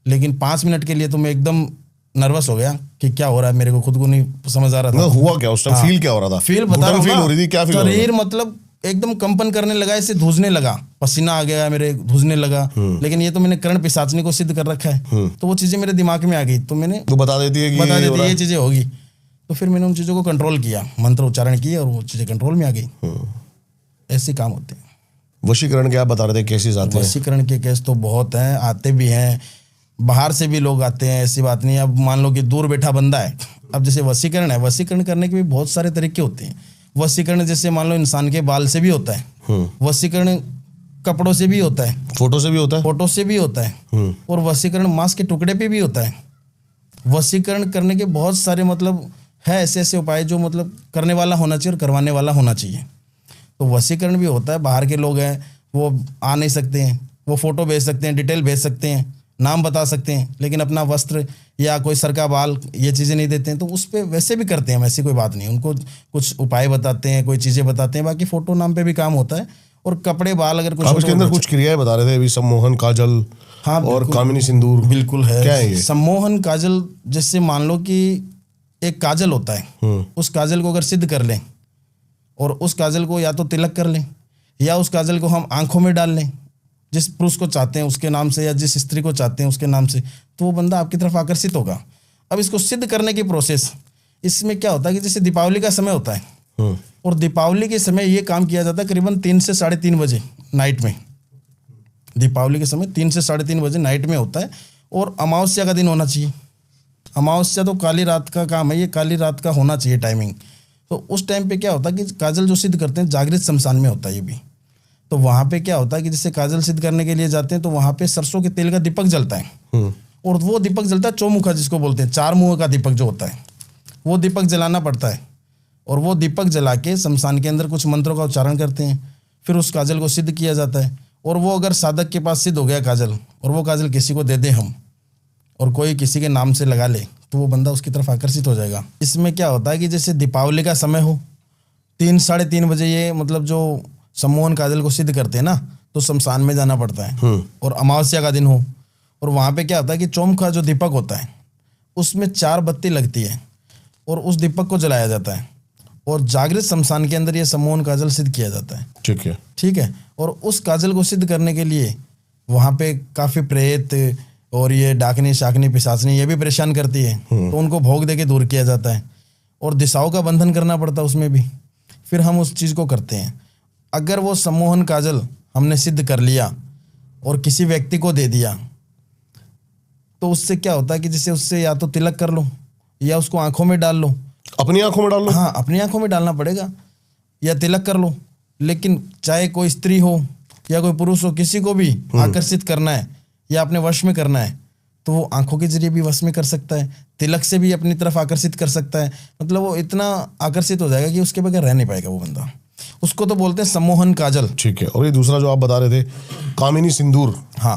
Speaker 1: लेकिन 5 मिनट के लिए तो मैं एकदम नर्वस हो गया कि क्या हो रहा है, मेरे को खुद को नहीं समझ आ रहा था।
Speaker 2: हुआ क्या उस टाइम? फील क्या हो रहा था?
Speaker 1: फील बता रहा हूं,
Speaker 2: फील हो रही थी क्या? फील
Speaker 1: शरीर मतलब एकदम कंपन करने लगा, ऐसे धूसने लगा, पसीना आ गया मेरे, धूसने लगा। लेकिन ये तो मैंने कर्ण पिशाचनी को सिद्ध कर रखा है, तो वो चीजें मेरे दिमाग में आ गई, तो मैंने
Speaker 2: तो बता देती है कि
Speaker 1: ये चीजें होगी। तो फिर मैंने उन चीजों को कंट्रोल किया, मंत्र उच्चारण किए और वो चीजें कंट्रोल में आ गई। ऐसे काम होते हैं।
Speaker 2: वशीकरण के आप बता रहे थे केसेस आते हैं?
Speaker 1: वशीकरण के केस तो बहुत हैं, आते भी हैं, बाहर से भी लोग आते हैं, ऐसी बात नहीं है। अब मान लो कि दूर बैठा बंदा है, अब जैसे वशीकरण है, वशीकरण करने के भी बहुत सारे तरीके होते हैं। वशीकरण जैसे मान लो इंसान के बाल से भी होता है, वशीकरण कपड़ों से भी होता है,
Speaker 2: फोटो से भी होता है,
Speaker 1: फोटो से भी होता है, और वशीकरण मांस के टुकड़े पे भी होता है। वशीकरण करने के बहुत सारे मतलब है, ऐसे ऐसे उपाय जो मतलब करने वाला होना चाहिए और करवाने वाला होना चाहिए। तो वशीकरण भी होता है। बाहर के लोग हैं वो आ नहीं सकते हैं, वो फोटो भेज सकते हैं, डिटेल भेज सकते हैं, नाम बता सकते हैं, लेकिन अपना वस्त्र या कोई सर का बाल ये चीज़ें नहीं देते हैं। तो उस पर वैसे भी करते हैं, वैसी कोई बात नहीं। उनको कुछ उपाय बताते हैं, कोई चीज़ें बताते हैं, बाकी फोटो नाम पे भी काम होता है। और कपड़े बाल अगर कुछ,
Speaker 2: आप इसके अंदर कुछ क्रियाएं बता रहे थे अभी, सम्मोहन, काजल,
Speaker 1: हाँ,
Speaker 2: और कामिनी सिंदूर।
Speaker 1: बिल्कुल है।
Speaker 2: क्या है ये?
Speaker 1: सम्मोहन काजल, जैसे मान लो कि एक काजल होता है, उस काजल को अगर सिद्ध कर लें और उस काजल को या तो तिलक कर लें या उस काजल को हम आंखों में डाल लें, जिस पुरुष को चाहते हैं उसके नाम से या जिस स्त्री को चाहते हैं उसके नाम से, तो वो बंदा आपकी तरफ आकर्षित होगा। अब इसको सिद्ध करने की प्रोसेस, इसमें क्या होता है कि जैसे दीपावली का समय होता है, और दीपावली के समय ये काम किया जाता है करीबन 3 से 3:30 बजे नाइट में। दीपावली के समय 3 से 3:30 बजे नाइट में होता है, और अमावस्या का दिन होना चाहिए। अमावस्या तो काली रात का काम है, ये काली रात का होना चाहिए टाइमिंग। तो उस टाइम पे क्या होता है कि काजल जो सिद्ध करते हैं जागृत शमशान में होता है ये भी। तो वहाँ पे क्या होता है कि जैसे काजल सिद्ध करने के लिए जाते हैं तो वहाँ पे सरसों के तेल का दीपक जलता है, और वो दीपक जलता है चौमुखा, जिसको बोलते हैं 4 मुँह का दीपक जो होता है, वो दीपक जलाना पड़ता है। और वो दीपक जला के शमशान के अंदर कुछ मंत्रों का उच्चारण करते हैं, फिर उस काजल को सिद्ध किया जाता है। और वो अगर साधक के पास सिद्ध हो गया काजल, और वो काजल किसी को दे दे हम, और कोई किसी के नाम से लगा ले, तो वो बंदा उसकी तरफ आकर्षित हो जाएगा। इसमें क्या होता है कि जैसे दीपावली का समय हो, 3-3:30 बजे ये मतलब जो सम्मोहन काजल को सिद्ध करते हैं ना, तो शमशान में जाना पड़ता है। और अमावस्या का दिन हो, और वहाँ पे क्या होता है कि चौमुखा जो दीपक होता है उसमें 4 बत्ती लगती है, और उस दीपक को जलाया जाता है और जागृत शमशान के अंदर ये सम्मोहन काजल सिद्ध किया जाता है। ठीक है। और उस काजल को सिद्ध करने के लिए वहाँ पे काफ़ी प्रेत और ये डाकनी शाकनी पिशाचनी ये भी परेशान करती है, तो उनको भोग दे के दूर किया जाता है और दिशाओं का बंधन करना पड़ता है उसमें भी। फिर हम उस चीज़ को करते हैं। अगर वो सम्मोहन काजल हमने सिद्ध कर लिया और किसी व्यक्ति को दे दिया तो उससे क्या होता है कि जैसे उससे या तो तिलक कर लो या उसको आंखों में डाल लो।
Speaker 2: अपनी आंखों में डाल लो?
Speaker 1: हाँ, अपनी आंखों में डालना पड़ेगा या तिलक कर लो। लेकिन चाहे कोई स्त्री हो या कोई पुरुष हो, किसी को भी आकर्षित करना है या अपने वश में करना है तो वो आंखों के जरिए भी वश में कर सकता है, तिलक से भी अपनी तरफ आकर्षित कर सकता है। मतलब वो इतना आकर्षित हो जाएगा कि उसके बगैर रह नहीं पाएगा वो बंदा। उसको तो बोलते हैं सम्मोहन काजल।
Speaker 2: ठीक है। और ये दूसरा जो आप बता रहे थे कामिनी सिंदूर?
Speaker 1: हाँ,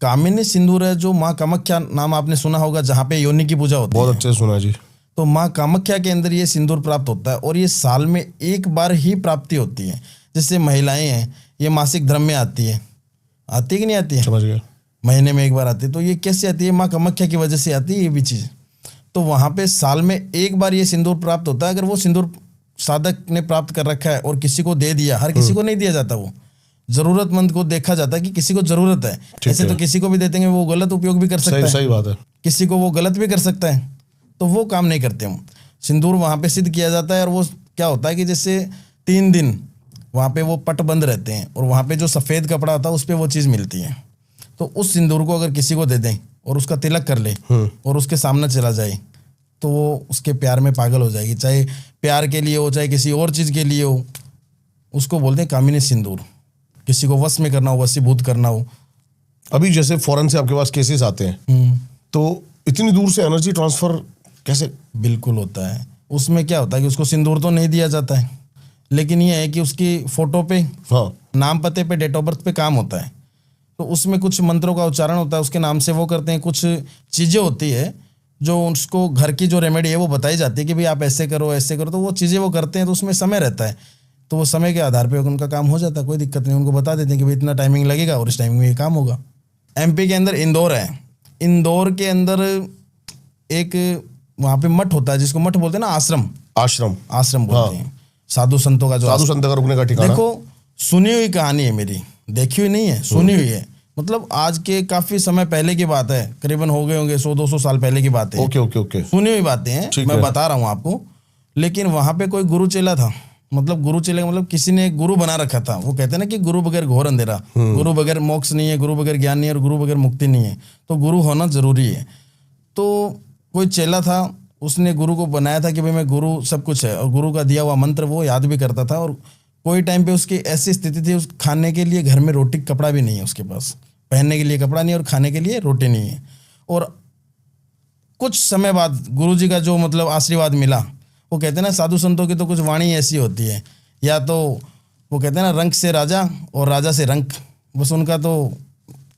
Speaker 1: कामिनी सिंदूर है जो माँ कामाख्या नाम आपने सुना होगा, जहाँ पे योनि की पूजा होती है।
Speaker 2: बहुत अच्छे सुना जी।
Speaker 1: तो माँ कामाख्या के अंदर ये सिंदूर प्राप्त होता है और ये साल में एक बार ही प्राप्ति होती है। जैसे महिलाएं हैं, ये मासिक धर्म में आती है कि नहीं आती है?
Speaker 2: समझ गया।
Speaker 1: महीने में एक बार आती है। तो ये कैसे आती है? माँ कामाख्या की वजह से आती है ये भी चीज़। तो वहाँ पे साल में एक बार ये सिंदूर प्राप्त होता है। अगर वो सिंदूर साधक ने प्राप्त कर रखा है और किसी को दे दिया, हर किसी को नहीं दिया जाता, वो जरूरतमंद को देखा जाता है कि किसी को जरूरत है। ऐसे तो किसी को भी देते हैं, वो गलत उपयोग भी कर सकता है।
Speaker 2: सही बात है।
Speaker 1: किसी को वो गलत भी कर सकता है, तो वो काम नहीं करते हम। सिंदूर वहाँ पे सिद्ध किया जाता है और वो क्या होता है कि जैसे 3 दिन वहाँ पे वो पट बंद रहते हैं और वहाँ पे जो सफ़ेद कपड़ा होता है उस पर वो चीज़ मिलती है। तो उस सिंदूर को अगर किसी को दे दें और उसका तिलक कर ले और उसके सामने चला जाए तो वो उसके प्यार में पागल हो जाएगी, चाहे प्यार के लिए हो चाहे किसी और चीज़ के लिए हो। उसको बोलते हैं कामिनी सिंदूर। किसी को वश में करना हो, वशीभूत करना हो।
Speaker 2: अभी जैसे फॉरेन से आपके पास केसेस आते हैं तो इतनी दूर से एनर्जी ट्रांसफर कैसे?
Speaker 1: बिल्कुल होता है। उसमें क्या होता है कि उसको सिंदूर तो नहीं दिया जाता है, लेकिन ये है कि उसकी फोटो पे, नाम पते पे, डेट ऑफ बर्थ पे काम होता है। तो उसमें कुछ मंत्रों का उच्चारण होता है, उसके नाम से वो करते हैं। कुछ चीज़ें होती है जो उसको घर की जो रेमेडी है वो बताई जाती है कि भाई आप ऐसे करो ऐसे करो, तो वो चीज़ें वो करते हैं। तो उसमें समय रहता है, तो वो समय के आधार पे उनका काम हो जाता है। कोई दिक्कत नहीं, उनको बता देते हैं कि भाई इतना टाइमिंग लगेगा और इस टाइमिंग में ये काम होगा। MP के अंदर इंदौर है। इंदौर के अंदर एक वहाँ पे मठ होता है जिसको मठ बोलते हैं ना, आश्रम बोलते हैं। साधु संतों का जो
Speaker 2: साधु संत का रुकने का ठिकाना।
Speaker 1: देखो, सुनी हुई कहानी है मेरी, देखी हुई नहीं है, सुनी हुई है। मतलब आज के काफी समय पहले की बात है, करीबन हो गए होंगे 100-200 साल पहले की बात है।
Speaker 2: ओके।
Speaker 1: सुनी हुई बातें हैं, मैं बता रहा हूँ आपको। लेकिन वहाँ पे कोई गुरु चेला था, मतलब गुरु चेले का मतलब किसी ने गुरु बना रखा था। वो कहते हैं ना कि गुरु बगैर घोर अंधेरा, गुरु बगैर मोक्ष नहीं है, गुरु बगैर ज्ञान नहीं है और गुरु बगैर मुक्ति नहीं है। तो गुरु होना जरूरी है। तो कोई चेला था, उसने गुरु को बनाया था कि भाई मैं गुरु सब कुछ है, और गुरु का दिया हुआ मंत्र वो याद भी करता था। और कोई टाइम पे उसकी ऐसी स्थिति थी, उस खाने के लिए घर में रोटी कपड़ा भी नहीं है उसके पास, पहनने के लिए कपड़ा नहीं और खाने के लिए रोटी नहीं है। और कुछ समय बाद गुरुजी का जो मतलब आशीर्वाद मिला, वो कहते हैं ना साधु संतों की तो कुछ वाणी ऐसी होती है, या तो वो कहते हैं ना रंक से राजा और राजा से रंक, बस उनका तो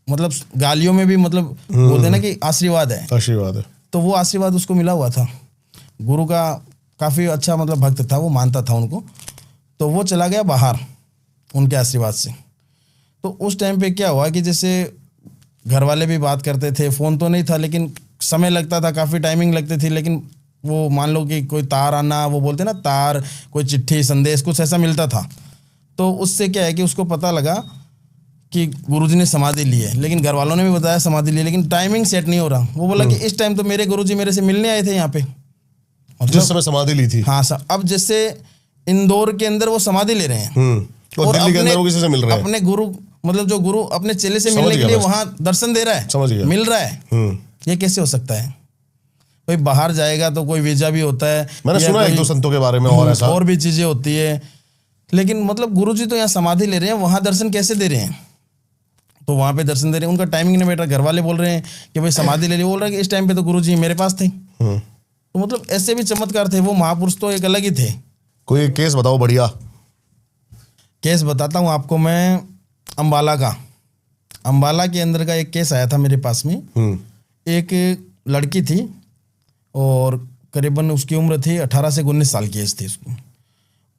Speaker 1: मतलब गालियों में भी मतलब बोलते हैं ना कि आशीर्वाद है। तो वो आशीर्वाद उसको मिला हुआ था। गुरु का काफ़ी अच्छा मतलब भक्त था, वो मानता था उनको। तो वो चला गया बाहर उनके आशीर्वाद से। तो उस टाइम पे क्या हुआ कि जैसे घर वाले भी बात करते थे, फ़ोन तो नहीं था लेकिन समय लगता था, काफ़ी टाइमिंग लगती थी। लेकिन वो मान लो कि कोई तार आना, वो बोलते ना तार, कोई चिट्ठी संदेश कुछ ऐसा मिलता था। तो उससे क्या है कि उसको पता लगा कि गुरुजी ने समाधि ली है। लेकिन घर वालों ने भी बताया समाधि ली है, लेकिन टाइमिंग सेट नहीं हो रहा। वो बोला कि इस टाइम तो मेरे गुरुजी मेरे से मिलने आए थे यहाँ पे,
Speaker 2: मतलब जिस समय समाधि ली थी।
Speaker 1: हाँ सर, अब जैसे इंदौर के अंदर वो समाधि ले रहे हैं
Speaker 2: और दिल्ली के अंदर वो किसी से मिल रहे हैं,
Speaker 1: अपने गुरु मतलब जो गुरु अपने चेले से मिलने के लिए वहां दर्शन दे रहा है,
Speaker 2: समझ गया,
Speaker 1: मिल रहा है। ये कैसे हो सकता है? कोई बाहर जाएगा तो कोई वीजा भी होता है,
Speaker 2: मैंने सुना एक दो संतों के बारे में और ऐसा
Speaker 1: और भी चीजें होती है। लेकिन मतलब गुरुजी तो यहाँ समाधि ले रहे हैं, वहां दर्शन कैसे दे रहे हैं? तो वहां पे दर्शन दे रहे हैं, उनका टाइमिंग नहीं बैठ रहा। घर वाले बोल रहे हैं कि भाई समाधि ले ली, बोल रहा है कि इस टाइम पे तो गुरुजी मेरे पास थे। तो मतलब ऐसे भी चमत्कार थे। वो महापुरुष तो एक अलग ही थे।
Speaker 2: कोई एक केस बताओ बढ़िया।
Speaker 1: केस बताता हूँ आपको मैं, अंबाला का। अंबाला के अंदर का एक केस आया था मेरे पास में। एक लड़की थी और करीबन उसकी उम्र थी 18 से 19 साल की एज थी उसको।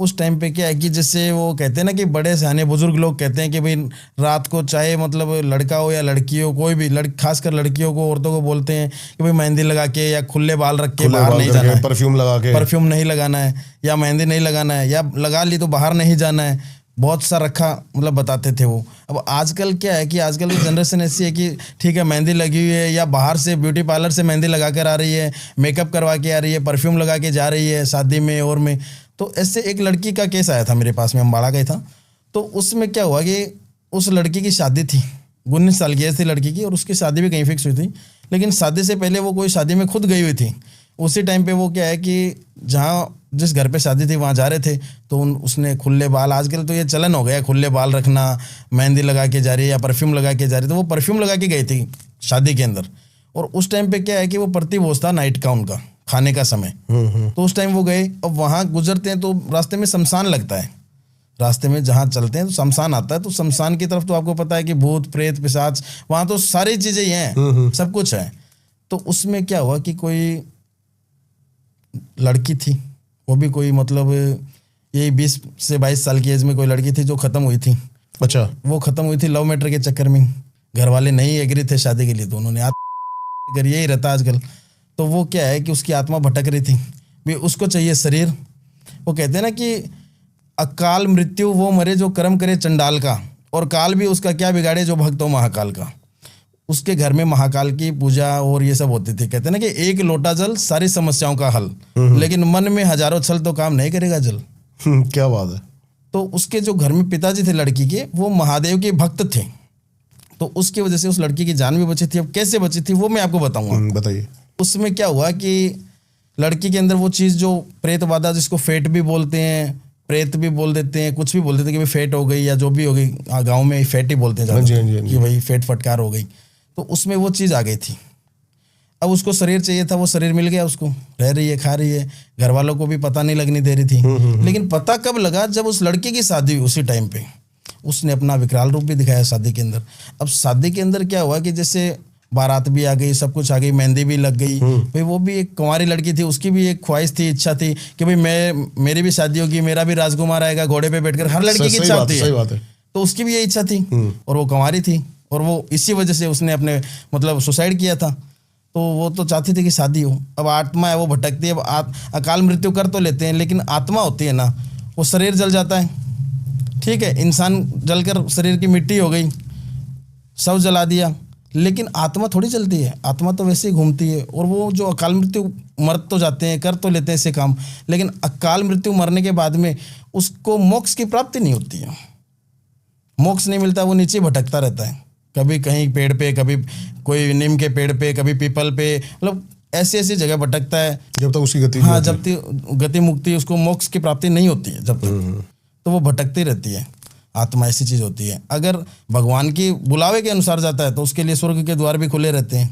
Speaker 1: उस टाइम पे क्या है कि जैसे वो कहते हैं ना कि बड़े सियाने बुजुर्ग लोग कहते हैं कि भाई रात को चाहे मतलब लड़का हो या लड़की हो, कोई भी खासकर लड़कियों को, औरतों को बोलते हैं कि भाई मेहंदी लगा के या खुले बाल रख के बाहर नहीं जाना है,
Speaker 2: परफ्यूम लगा के,
Speaker 1: परफ्यूम नहीं लगाना है, या मेहंदी नहीं लगाना है, या लगा ली तो बाहर नहीं जाना है, बहुत सा रखा मतलब बताते थे वो। अब आजकल क्या है कि आजकल की जनरेशन ऐसी है कि ठीक है मेहंदी लगी हुई है, या बाहर से ब्यूटी पार्लर से मेहंदी लगा कर आ रही है, मेकअप करवा के आ रही है, परफ्यूम लगा के जा रही है शादी में और में। तो ऐसे एक लड़की का केस आया था मेरे पास में, अम्बाड़ा का ही था। तो उसमें क्या हुआ कि उस लड़की की शादी थी, 19 साल की एज थी लड़की की, और उसकी शादी भी कहीं फिक्स हुई थी। लेकिन शादी से पहले वो कोई शादी में खुद गई हुई थी। उसी टाइम पे वो क्या है कि जहाँ जिस घर पे शादी थी वहाँ जा रहे थे, तो उसने खुले बाल, आजकल तो ये चलन हो गया खुले बाल रखना, मेहंदी लगा के जा रही है या परफ्यूम लगा के जा रही है, तो वो परफ्यूम लगा के गई थी शादी के अंदर। और उस टाइम पे क्या है कि वो प्रतिभोज था नाइट का, उनका खाने का समय। तो उस टाइम वो गए, अब वहाँ गुजरते हैं तो रास्ते में शमशान लगता है, रास्ते में जहाँ चलते हैं तो शमशान आता है। तो शमशान की तरफ तो आपको पता है कि भूत प्रेत पिशाच, वहाँ तो सारी चीज़ें ही हैं, सब कुछ है। तो उसमें क्या हुआ कि कोई लड़की थी, वो भी कोई मतलब यही 20 से 22 साल की एज में कोई लड़की थी जो ख़त्म हुई थी।
Speaker 2: अच्छा।
Speaker 1: वो ख़त्म हुई थी लव मैटर के चक्कर में, घर वाले नहीं एग्री थे शादी के लिए, तो उन्होंने कर यही रहता आजकल। तो वो क्या है कि उसकी आत्मा भटक रही थी, भी उसको चाहिए शरीर। वो कहते हैं ना कि अकाल मृत्यु वो मरे जो कर्म करे चंडाल का, और काल भी उसका क्या बिगाड़े जो भक्त हो महाकाल का। उसके घर में महाकाल की पूजा और ये सब होती थी। कहते हैं ना कि एक लोटा जल सारी समस्याओं का हल, लेकिन मन में हजारों छल तो काम नहीं करेगा जल।
Speaker 2: क्या बात है।
Speaker 1: तो उसके जो घर में पिताजी थे लड़की के, वो महादेव के भक्त थे, तो उसकी वजह से उस लड़की की जान भी बची थी। अब कैसे बची थी वो मैं आपको बताऊंगा।
Speaker 2: बताइए।
Speaker 1: उसमें क्या हुआ कि लड़की के अंदर वो चीज़ जो प्रेत बाधा, जिसको फेट भी बोलते हैं, प्रेत भी बोल देते हैं, कुछ भी बोल देते हैं कि भाई फेट हो गई या जो भी हो गई, गाँव में फेट ही बोलते हैं कि भाई फेट फटकार हो गई। तो उसमें वो चीज़ आ गई थी। अब उसको शरीर चाहिए था, वो शरीर मिल गया उसको, रह रही है, खा रही है, घर वालों को भी पता नहीं लगने दे रही थी। लेकिन पता कब लगा, जब उस लड़की की शादी हुई, उसी टाइम पे उसने अपना विकराल रूप भी दिखाया शादी के अंदर। अब शादी के अंदर क्या हुआ कि जैसे बारात भी आ गई, सब कुछ आ गई, मेहंदी भी लग गई। भाई वो भी एक कुंवारी लड़की थी, उसकी भी एक ख्वाहिश थी, इच्छा थी कि भाई मेरी भी शादी होगी, मेरा भी राजकुमार आएगा घोड़े पे बैठकर, हर लड़की की इच्छा होती है। तो उसकी भी ये इच्छा थी, और वो कुंवारी थी, और वो इसी वजह से उसने अपने मतलब सुसाइड किया था। तो वो तो चाहती थी कि शादी हो। अब आत्मा है वो भटकती है। अब अकाल मृत्यु कर तो लेते हैं, लेकिन आत्मा होती है ना, वो शरीर जल जाता है, ठीक है, इंसान जलकर शरीर की मिट्टी हो गई, सब जला दिया, लेकिन आत्मा थोड़ी जलती है। आत्मा तो वैसे ही घूमती है। और वो जो अकाल मृत्यु मर तो जाते हैं, कर तो लेते हैं ऐसे काम, लेकिन अकाल मृत्यु मरने के बाद में उसको मोक्ष की प्राप्ति नहीं होती है, मोक्ष नहीं मिलता, वो नीचे भटकता रहता है, कभी कहीं पेड़ पे, कभी कोई नीम के पेड़ पे, कभी पीपल पे, मतलब ऐसी ऐसी जगह भटकता है जब तक उसकी गति, हाँ, जब तक गति मुक्ति, उसको मोक्ष की प्राप्ति नहीं होती है जब तक, तो वो भटकती रहती है। आत्मा ऐसी चीज़ होती है। अगर भगवान की बुलावे के अनुसार जाता है तो उसके लिए स्वर्ग के द्वार भी खुले रहते हैं,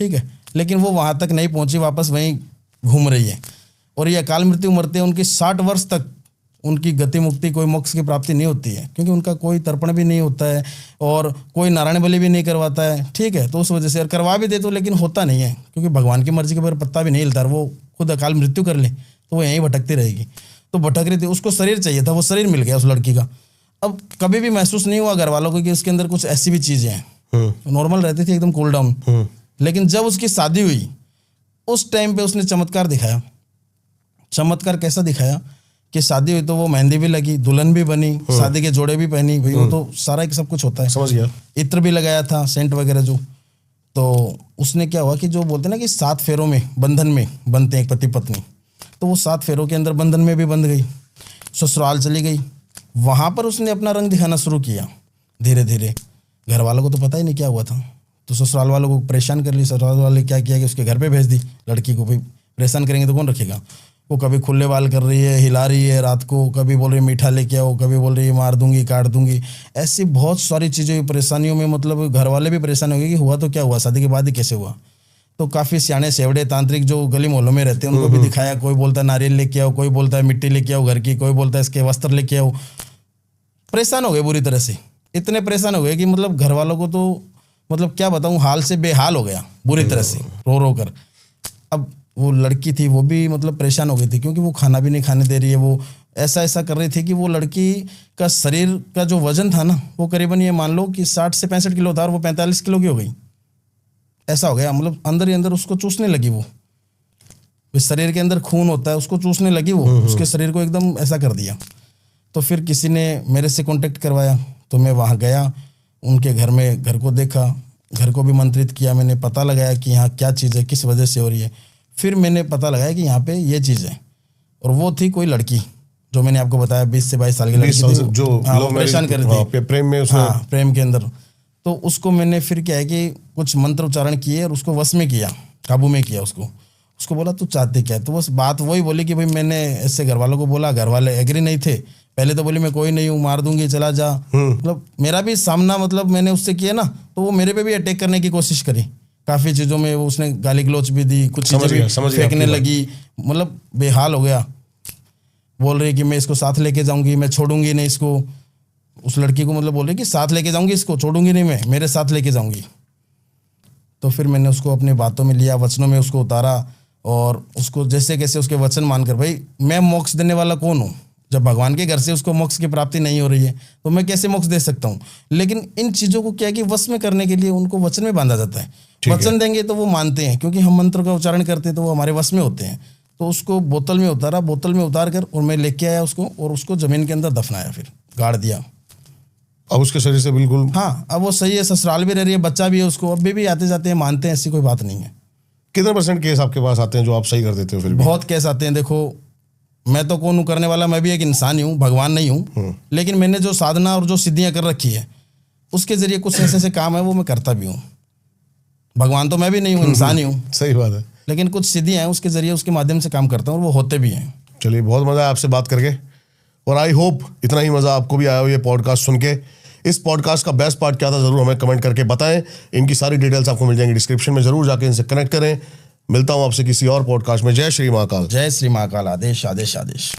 Speaker 1: ठीक है, लेकिन वो वहाँ तक नहीं पहुँची, वापस वहीं घूम रही है। और ये अकाल मृत्यु मरते हैं, उनकी 60 वर्ष तक उनकी गति मुक्ति, कोई मोक्ष की प्राप्ति नहीं होती है, क्योंकि उनका कोई तर्पण भी नहीं होता है और कोई नारायण बलि भी नहीं करवाता है, ठीक है। तो उस वजह से, और करवा भी दे तो लेकिन होता नहीं है, क्योंकि भगवान की मर्जी के बगैर पत्ता भी नहीं हिलता। वो खुद अकाल मृत्यु कर ले तो वो यहीं भटकती रहेगी। तो भटक रही थी, उसको शरीर चाहिए था, वो शरीर मिल गया उस लड़की का। अब कभी भी महसूस नहीं हुआ घर वालों को कि उसके अंदर कुछ ऐसी भी चीज़ें हैं, नॉर्मल रहती थी एकदम कूल डाउन। लेकिन जब उसकी शादी हुई उस टाइम पे उसने चमत्कार दिखाया। चमत्कार कैसा दिखाया कि शादी हुई तो वो मेहंदी भी लगी, दुल्हन भी बनी, शादी के जोड़े भी पहनी, भाई वो तो सारा सब कुछ होता है, समझ गया। इत्र भी लगाया था, सेंट वगैरह जो। तो उसने क्या हुआ कि जो बोलते ना कि 7 फेरों में बंधन में बनते हैं एक पति पत्नी, तो वो 7 फेरों के अंदर बंधन में भी बंध गई, ससुराल चली गई। वहाँ पर उसने अपना रंग दिखाना शुरू किया धीरे धीरे। घर वालों को तो पता ही नहीं क्या हुआ था, तो ससुराल वालों को परेशान कर ली। ससुराल वाले क्या किया कि उसके घर पे भेज दी लड़की को, भाई परेशान करेंगे तो कौन रखेगा। वो कभी खुले बाल कर रही है, हिला रही है रात को, कभी बोल रही है मीठा लेके आओ, कभी बोल रही है मार दूंगी, काट दूंगी। ऐसी बहुत सारी चीज़ें, परेशानियों में मतलब घर वाले भी परेशान हो गए कि हुआ तो क्या हुआ, शादी के बाद ही कैसे हुआ। तो काफ़ी सियाने सेवड़े तांत्रिक जो गली मोहल्लों में रहते हैं उनको भी दिखाया। कोई बोलता है नारियल लेके आओ, कोई बोलता है मिट्टी लेके आओ घर की, कोई बोलता है इसके वस्त्र लेके आओ। परेशान हो गए बुरी तरह से, इतने परेशान हो गए कि मतलब घर वालों को तो मतलब क्या बताऊँ, हाल से बेहाल हो गया बुरी तरह से, रो रो कर। अब वो लड़की थी वो भी मतलब परेशान हो गई थी, क्योंकि वो खाना भी नहीं खाने दे रही है, वो ऐसा ऐसा कर रही थी कि वो लड़की का शरीर का जो वजन था ना, वो करीबन ये मान लो कि 60 से 65 किलो था और वो 45 किलो की हो गई। ऐसा हो गया, मतलब अंदर ही अंदर उसको चूसने लगी वो। इस शरीर के अंदर खून होता है, उसको चूसने लगी वो, उसके शरीर को एकदम ऐसा कर दिया। तो फिर किसी ने मेरे से कांटेक्ट करवाया, तो मैं वहाँ गया, उनके घर में घर को देखा, घर को भी मंत्रित किया, मैंने पता लगाया कि यहाँ क्या चीज़ है, किस वजह से हो रही है। फिर मैंने पता लगाया कि यहाँ पे ये चीज़ है, और वो थी कोई लड़की जो मैंने आपको बताया 20 से 22 साल की लड़की थी,
Speaker 2: जो
Speaker 1: परेशान कर दी
Speaker 2: प्रेम में,
Speaker 1: हाँ प्रेम के अंदर। तो उसको मैंने फिर क्या है कि कुछ मंत्र उच्चारण किए और उसको वश में किया, काबू में किया उसको बोला तू चाहते क्या है। तो बस बात वही बोली कि भाई मैंने ऐसे घर वालों को बोला, घर वाले एग्री नहीं थे। पहले तो बोली मैं कोई नहीं हूँ, मार दूंगी, चला जा। मतलब मेरा भी सामना, मतलब मैंने उससे किया ना, तो वो मेरे पे भी अटैक करने की कोशिश करी। काफ़ी चीज़ों में वो उसने गाली गलौच भी दी, कुछ चीज़ें भी फेंकने लगी, मतलब बेहाल हो गया। बोल रही कि मैं इसको साथ लेके जाऊंगी, मैं छोड़ूंगी नहीं इसको। उस लड़की को मतलब बोल रही कि साथ लेके जाऊंगी इसको, छोड़ूंगी नहीं मैं, मेरे साथ लेके जाऊंगी। तो फिर मैंने उसको अपनी बातों में लिया, वचनों में उसको उतारा, और उसको जैसे कैसे उसके वचन मानकर, भाई मैं मोक्ष देने वाला कौन हूँ? जब भगवान के घर से उसको मोक्ष की प्राप्ति नहीं हो रही है तो मैं कैसे मोक्ष दे सकता हूँ? लेकिन इन चीज़ों को क्या है कि वश में करने के लिए उनको वचन में बांधा जाता है। वचन देंगे तो वो मानते हैं, क्योंकि हम मंत्र का उच्चारण करते हैं तो वो हमारे वश में होते हैं। तो उसको बोतल में उतारा, बोतल में उतार कर और मैं लेके आया उसको, और उसको जमीन के अंदर दफनाया, फिर गाड़ दिया।
Speaker 2: अब उसके शरीर से बिल्कुल,
Speaker 1: हाँ अब वो सही है, ससुराल भी रह रही है, बच्चा भी है उसको, अभी भी आते जाते हैं, मानते हैं, ऐसी कोई बात नहीं है।
Speaker 2: कितने % केस आपके पास आते हैं जो आप सही कर देते हो? फिर
Speaker 1: बहुत केस आते हैं। देखो मैं तो कौन हूँ करने वाला, मैं भी एक इंसान ही हूँ, भगवान नहीं हूँ। लेकिन मैंने जो साधना और जो सिद्धियाँ कर रखी है उसके जरिए कुछ ऐसे ऐसे काम है वो मैं करता भी हूँ। भगवान तो मैं भी नहीं हूँ, इंसान ही हूँ।
Speaker 2: सही बात है।
Speaker 1: लेकिन कुछ सिद्धियाँ हैं उसके जरिए, उसके माध्यम से काम करता हूँ, और वो होते भी हैं।
Speaker 2: चलिए, बहुत मज़ा आया आपसे बात करके, और आई होप इतना ही मज़ा आपको भी आया हो ये पॉडकास्ट सुन के। इस पॉडकास्ट का बेस्ट पार्ट क्या था ज़रूर हमें कमेंट करके बताएं। इनकी सारी डिटेल्स आपको मिल जाएंगी डिस्क्रिप्शन में, ज़रूर जाके इनसे कनेक्ट करें। मिलता हूँ आपसे किसी और पॉडकास्ट में। जय श्री महाकाल।
Speaker 1: जय श्री महाकाल। आदेश आदेश आदेश।